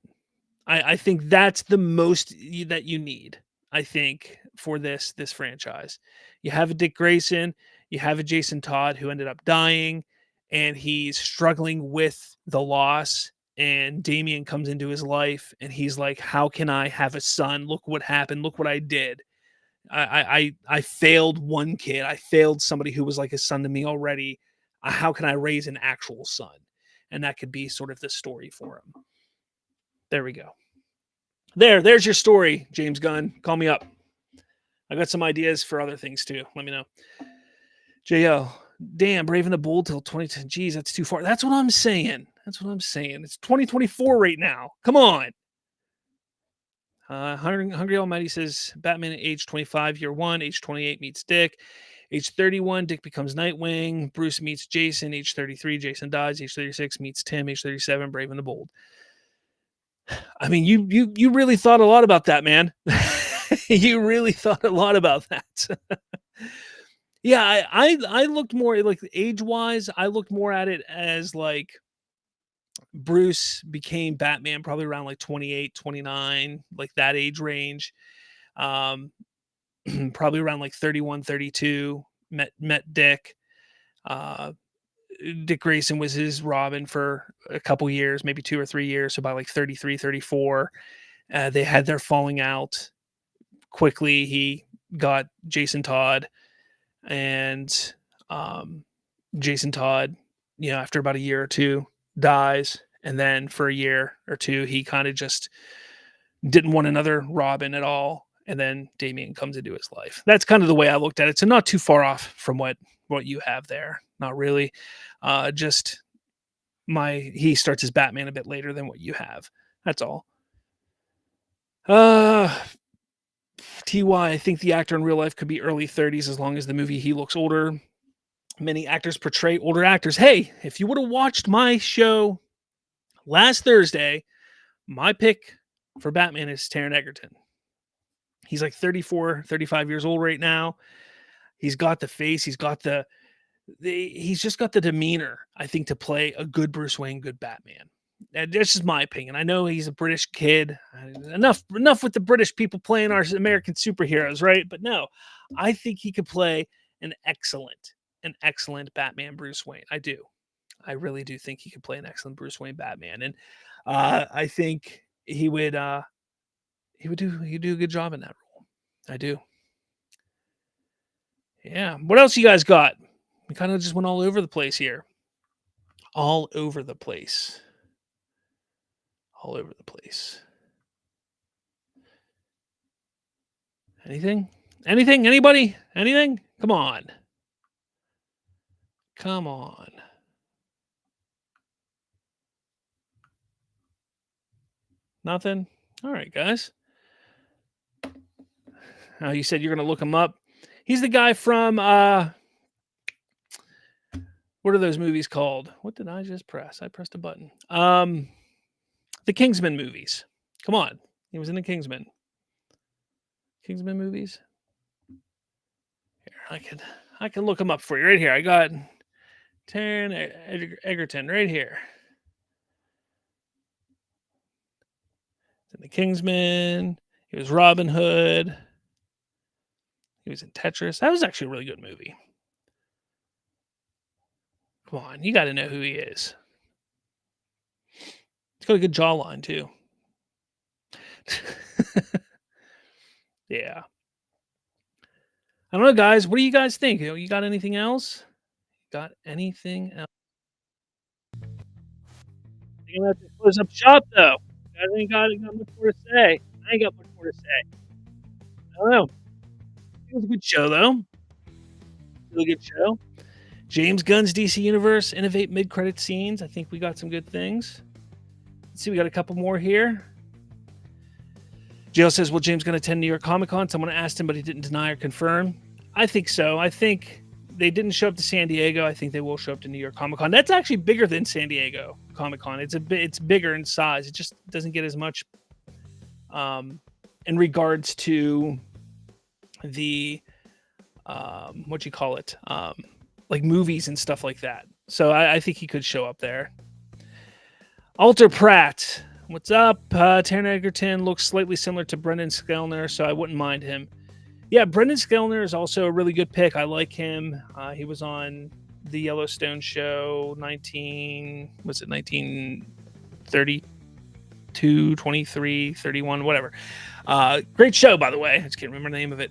S2: I think that's the most that you need. I think for this franchise, you have a Dick Grayson, you have a Jason Todd who ended up dying, and he's struggling with the loss. And Damian comes into his life, and he's like, "How can I have a son? Look what happened. Look what I did. I failed one kid. I failed somebody who was like a son to me already. How can I raise an actual son?" And that could be sort of the story for him. There we go. There's your story, James Gunn. Call me up. I got some ideas for other things too. Let me know. JL, damn, Brave and the Bold till 2010. Geez, that's too far. That's what I'm saying. It's 2024 right now. Come on. Hungry Almighty says Batman at age 25, year one. Age 28 meets Dick. Age 31, Dick becomes Nightwing. Bruce meets Jason. Age 33, Jason dies. Age 36 meets Tim. Age 37, Brave and the Bold. I mean, you really thought a lot about that, man. You really thought a lot about that. Yeah, I looked more like age-wise, I looked more at it as like Bruce became Batman probably around like 28, 29, like that age range. Probably around like 31, 32, met Dick. Dick Grayson was his Robin for a couple years, maybe 2 or 3 years. So by like 33, 34, they had their falling out. Quickly, he got Jason Todd, and Jason Todd, after about a year or two, dies. And then for a year or two, he kind of just didn't want another Robin at all. And then Damian comes into his life. That's kind of the way I looked at it. So not too far off from what you have there. Not really. Just he starts as Batman a bit later than what you have. That's all. TY, I think the actor in real life could be early 30s as long as the movie he looks older. Many actors portray older actors. Hey, if you would have watched my show last Thursday, my pick for Batman is Taron Egerton. He's like 34, 35 years old right now. He's got the face. He's got the he's just got the demeanor, I think, to play a good Bruce Wayne, good Batman. That's just my opinion. I know he's a British kid. Enough with the British people playing our American superheroes, right? But no, I think he could play an excellent Batman Bruce Wayne. I do. I really do think he could play an excellent Bruce Wayne Batman, and I think he'd do a good job in that role. I do. Yeah. What else you guys got? We kind of just went all over the place here. All over the place. All over the place. Anything? Anything? Anybody? Anything? Come on. Come on. Nothing? All right, guys. You said you're going to look him up. He's the guy from what are those movies called? What did I just press? I pressed a button. The Kingsman movies. Come on. He was in the Kingsman movies. Here, I can look him up for you right here. I got Taron Egerton right here. In the Kingsman. He was Robin Hood. He was in Tetris. That was actually a really good movie. Come on, you got to know who he is. He's got a good jawline too. Yeah. I don't know, guys. What do you guys think? You got anything else? Got anything else? You're gonna have to close up shop though. You guys ain't got much more to say. I ain't got much more to say. I don't know. It was a good show though. Really good show. James Gunn's DC Universe, innovate mid-credit scenes. I think we got some good things. Let's see, we got a couple more here. Jill says, will James Gunn attend New York Comic Con? Someone asked him, but he didn't deny or confirm. I think so. I think they didn't show up to San Diego. I think they will show up to New York Comic Con. That's actually bigger than San Diego Comic Con. It's bigger in size. It just doesn't get as much in regards to the what you call it, like movies and stuff like that. So I think he could show up there. Alter Pratt, what's up? Taron Egerton looks slightly similar to Brendan Skellner, so I wouldn't mind him. Yeah, Brendan Skellner is also a really good pick. I like him. He was on the Yellowstone show 1932, 23, 31, whatever. Great show, by the way. I just can't remember the name of it.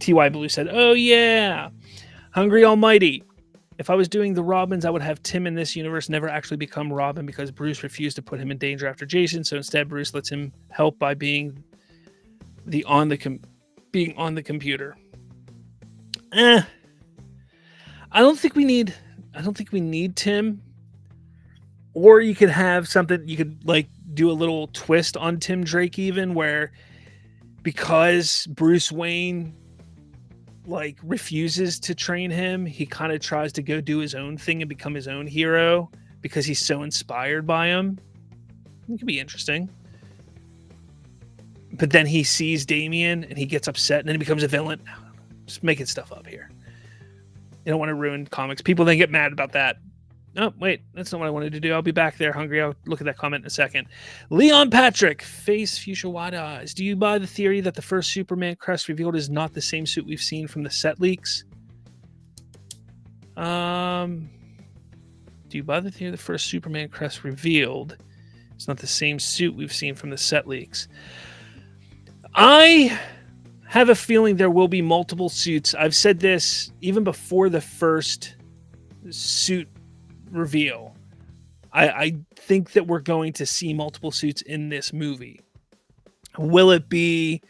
S2: T.Y. Blue said, oh, yeah. Hungry Almighty. If I was doing the Robins, I would have Tim in this universe never actually become Robin because Bruce refused to put him in danger after Jason. So instead, Bruce lets him help by being on the computer. I don't think we need Tim. Or you could have something, you could like do a little twist on Tim Drake even, where because Bruce Wayne like refuses to train him, he kind of tries to go do his own thing and become his own hero because he's so inspired by him. It could be interesting. But then he sees Damian and he gets upset and then he becomes a villain. Just making stuff up here. You don't want to ruin comics. People then get mad about that. Oh, wait, that's not what I wanted to do. I'll be back there, Hungry. I'll look at that comment in a second. Leon Patrick, face fuchsia wide eyes. Do you buy the theory that the first Superman crest revealed is not the same suit we've seen from the set leaks? Do you buy the theory the first Superman crest revealed is not the same suit we've seen from the set leaks? I have a feeling there will be multiple suits. I've said this even before the first suit reveal. I think that we're going to see multiple suits in this movie. Will it be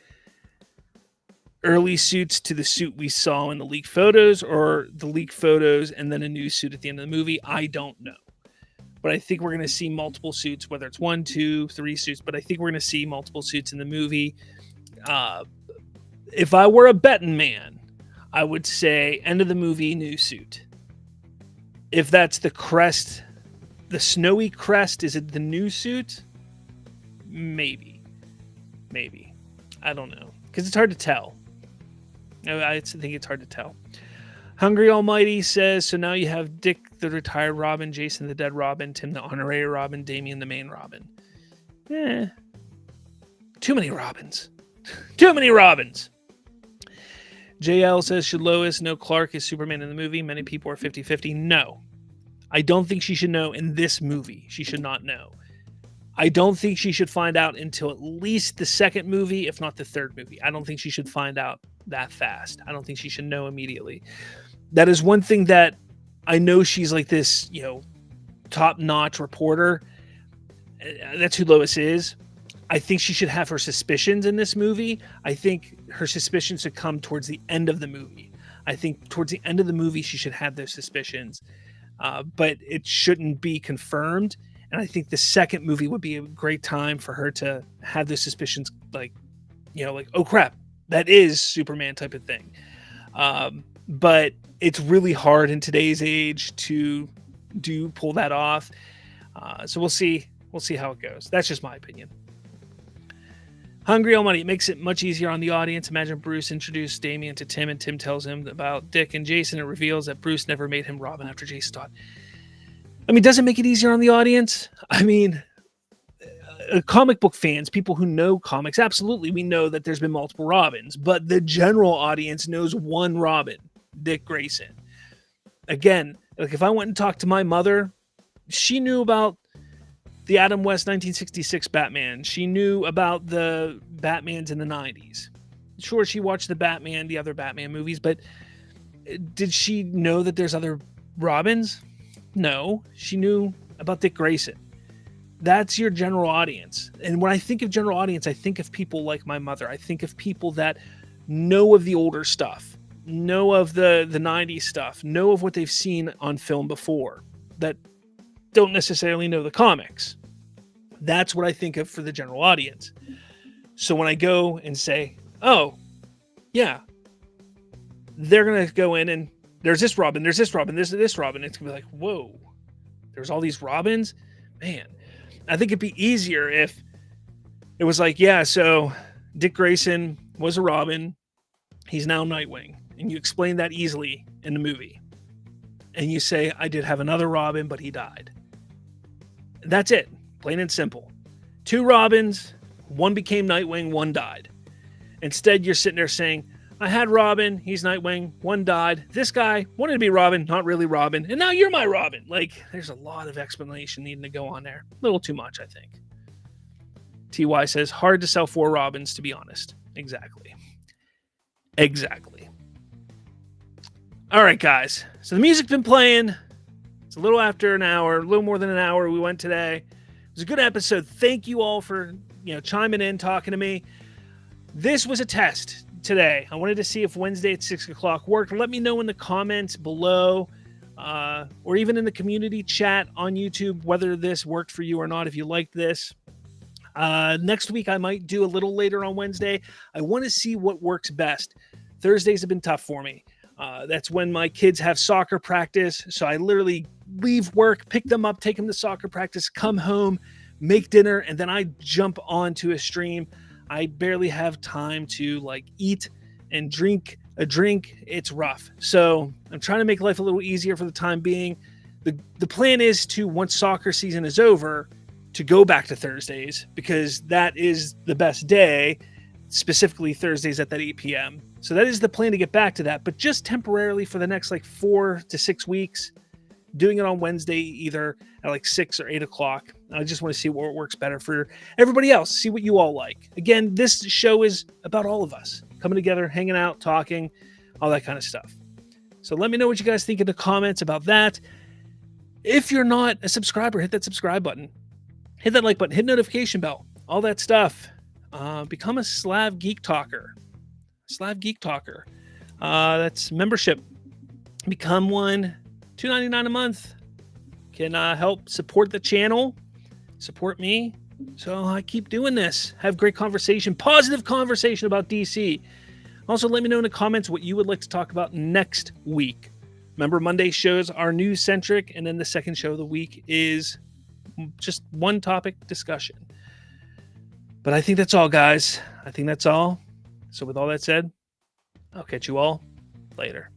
S2: early suits to the suit we saw in the leaked photos, or the leaked photos and then a new suit at the end of the movie? I don't know. But I think we're going to see multiple suits, whether it's 1, 2, 3 suits, but I think we're going to see multiple suits in the movie. If I were a betting man, I would say end of the movie, new suit. If that's the crest, the snowy crest, is it the new suit? Maybe. I don't know. Because it's hard to tell. I think it's hard to tell. Hungry Almighty says, so now you have Dick the retired Robin, Jason the dead Robin, Tim the honorary Robin, Damien the main Robin. Too many Robins. Too many Robins. JL says, should Lois know Clark is Superman in the movie? Many people are 50-50. No. I don't think she should know in this movie. She should not know. I don't think she should find out until at least the second movie, if not the third movie. I don't think she should find out that fast. I don't think she should know immediately. That is one thing that I know she's like this, top-notch reporter. That's who Lois is. I think she should have her suspicions in this movie. I think her suspicions should come towards the end of the movie. I think towards the end of the movie, she should have those suspicions. But it shouldn't be confirmed. And I think the second movie would be a great time for her to have those suspicions, like, oh crap, that is Superman type of thing. But it's really hard in today's age to pull that off. So we'll see. We'll see how it goes. That's just my opinion. Hungry Almighty, it makes it much easier on the audience. Imagine Bruce introduced Damien to Tim, and Tim tells him about Dick and Jason. It reveals that Bruce never made him Robin after Jason taught. I mean, does it make it easier on the audience? I mean, comic book fans, people who know comics, absolutely, we know that there's been multiple Robins, but the general audience knows one Robin, Dick Grayson. Again, like if I went and talked to my mother, she knew about the Adam West 1966 Batman. She knew about the Batmans in the 90s. Sure, she watched the other Batman movies, but did she know that there's other Robins? No, she knew about Dick Grayson. That's your general audience. And when I think of general audience, I think of people like my mother. I think of people that know of the older stuff, know of the 90s stuff, know of what they've seen on film before, that don't necessarily know the comics. That's what I think of for the general audience. So when I go and say, oh, yeah, they're going to go in and there's this Robin, there's this Robin, there's this Robin. It's going to be like, whoa, there's all these Robins? Man, I think it'd be easier if it was like, yeah, so Dick Grayson was a Robin. He's now Nightwing. And you explain that easily in the movie. And you say, I did have another Robin, but he died. That's it. Plain and simple. 2 Robins, one became Nightwing, one died. Instead, you're sitting there saying, I had Robin, he's Nightwing, one died. This guy wanted to be Robin, not really Robin, and now you're my Robin. Like, there's a lot of explanation needing to go on there. A little too much, I think. TY says, hard to sell 4 Robins, to be honest. Exactly. All right, guys. So the music's been playing. It's a little after an hour, a little more than an hour we went today. It was a good episode. Thank you all for, chiming in, talking to me. This was a test today. I wanted to see if Wednesday at 6 o'clock worked. Let me know in the comments below, or even in the community chat on YouTube, whether this worked for you or not, if you liked this. Next week, I might do a little later on Wednesday. I want to see what works best. Thursdays have been tough for me. That's when my kids have soccer practice. So I literally leave work, pick them up, take them to soccer practice, come home, make dinner, and then I jump onto a stream. I barely have time to eat and drink a drink. It's rough. So I'm trying to make life a little easier for the time being. The plan is to, once soccer season is over, to go back to Thursdays, because that is the best day, specifically Thursdays at that 8 p.m. So that is the plan, to get back to that, but just temporarily for the next 4 to 6 weeks, doing it on Wednesday, either at 6 or 8 o'clock. I just want to see what works better for everybody else, see what you all like. Again, this show is about all of us coming together, hanging out, talking, all that kind of stuff. So let me know what you guys think in the comments about that. If you're not a subscriber, hit that subscribe button, hit that like button, hit notification bell, all that stuff. Become a Slav Geek Talker. That's membership. Become one. $2.99 a month. Can help support the channel, support me. So I keep doing this. Have great conversation, positive conversation about DC. Also, let me know in the comments what you would like to talk about next week. Remember, Monday shows are news-centric, and then the second show of the week is just one topic discussion. But I think that's all, guys. I think that's all. So with all that said, I'll catch you all later.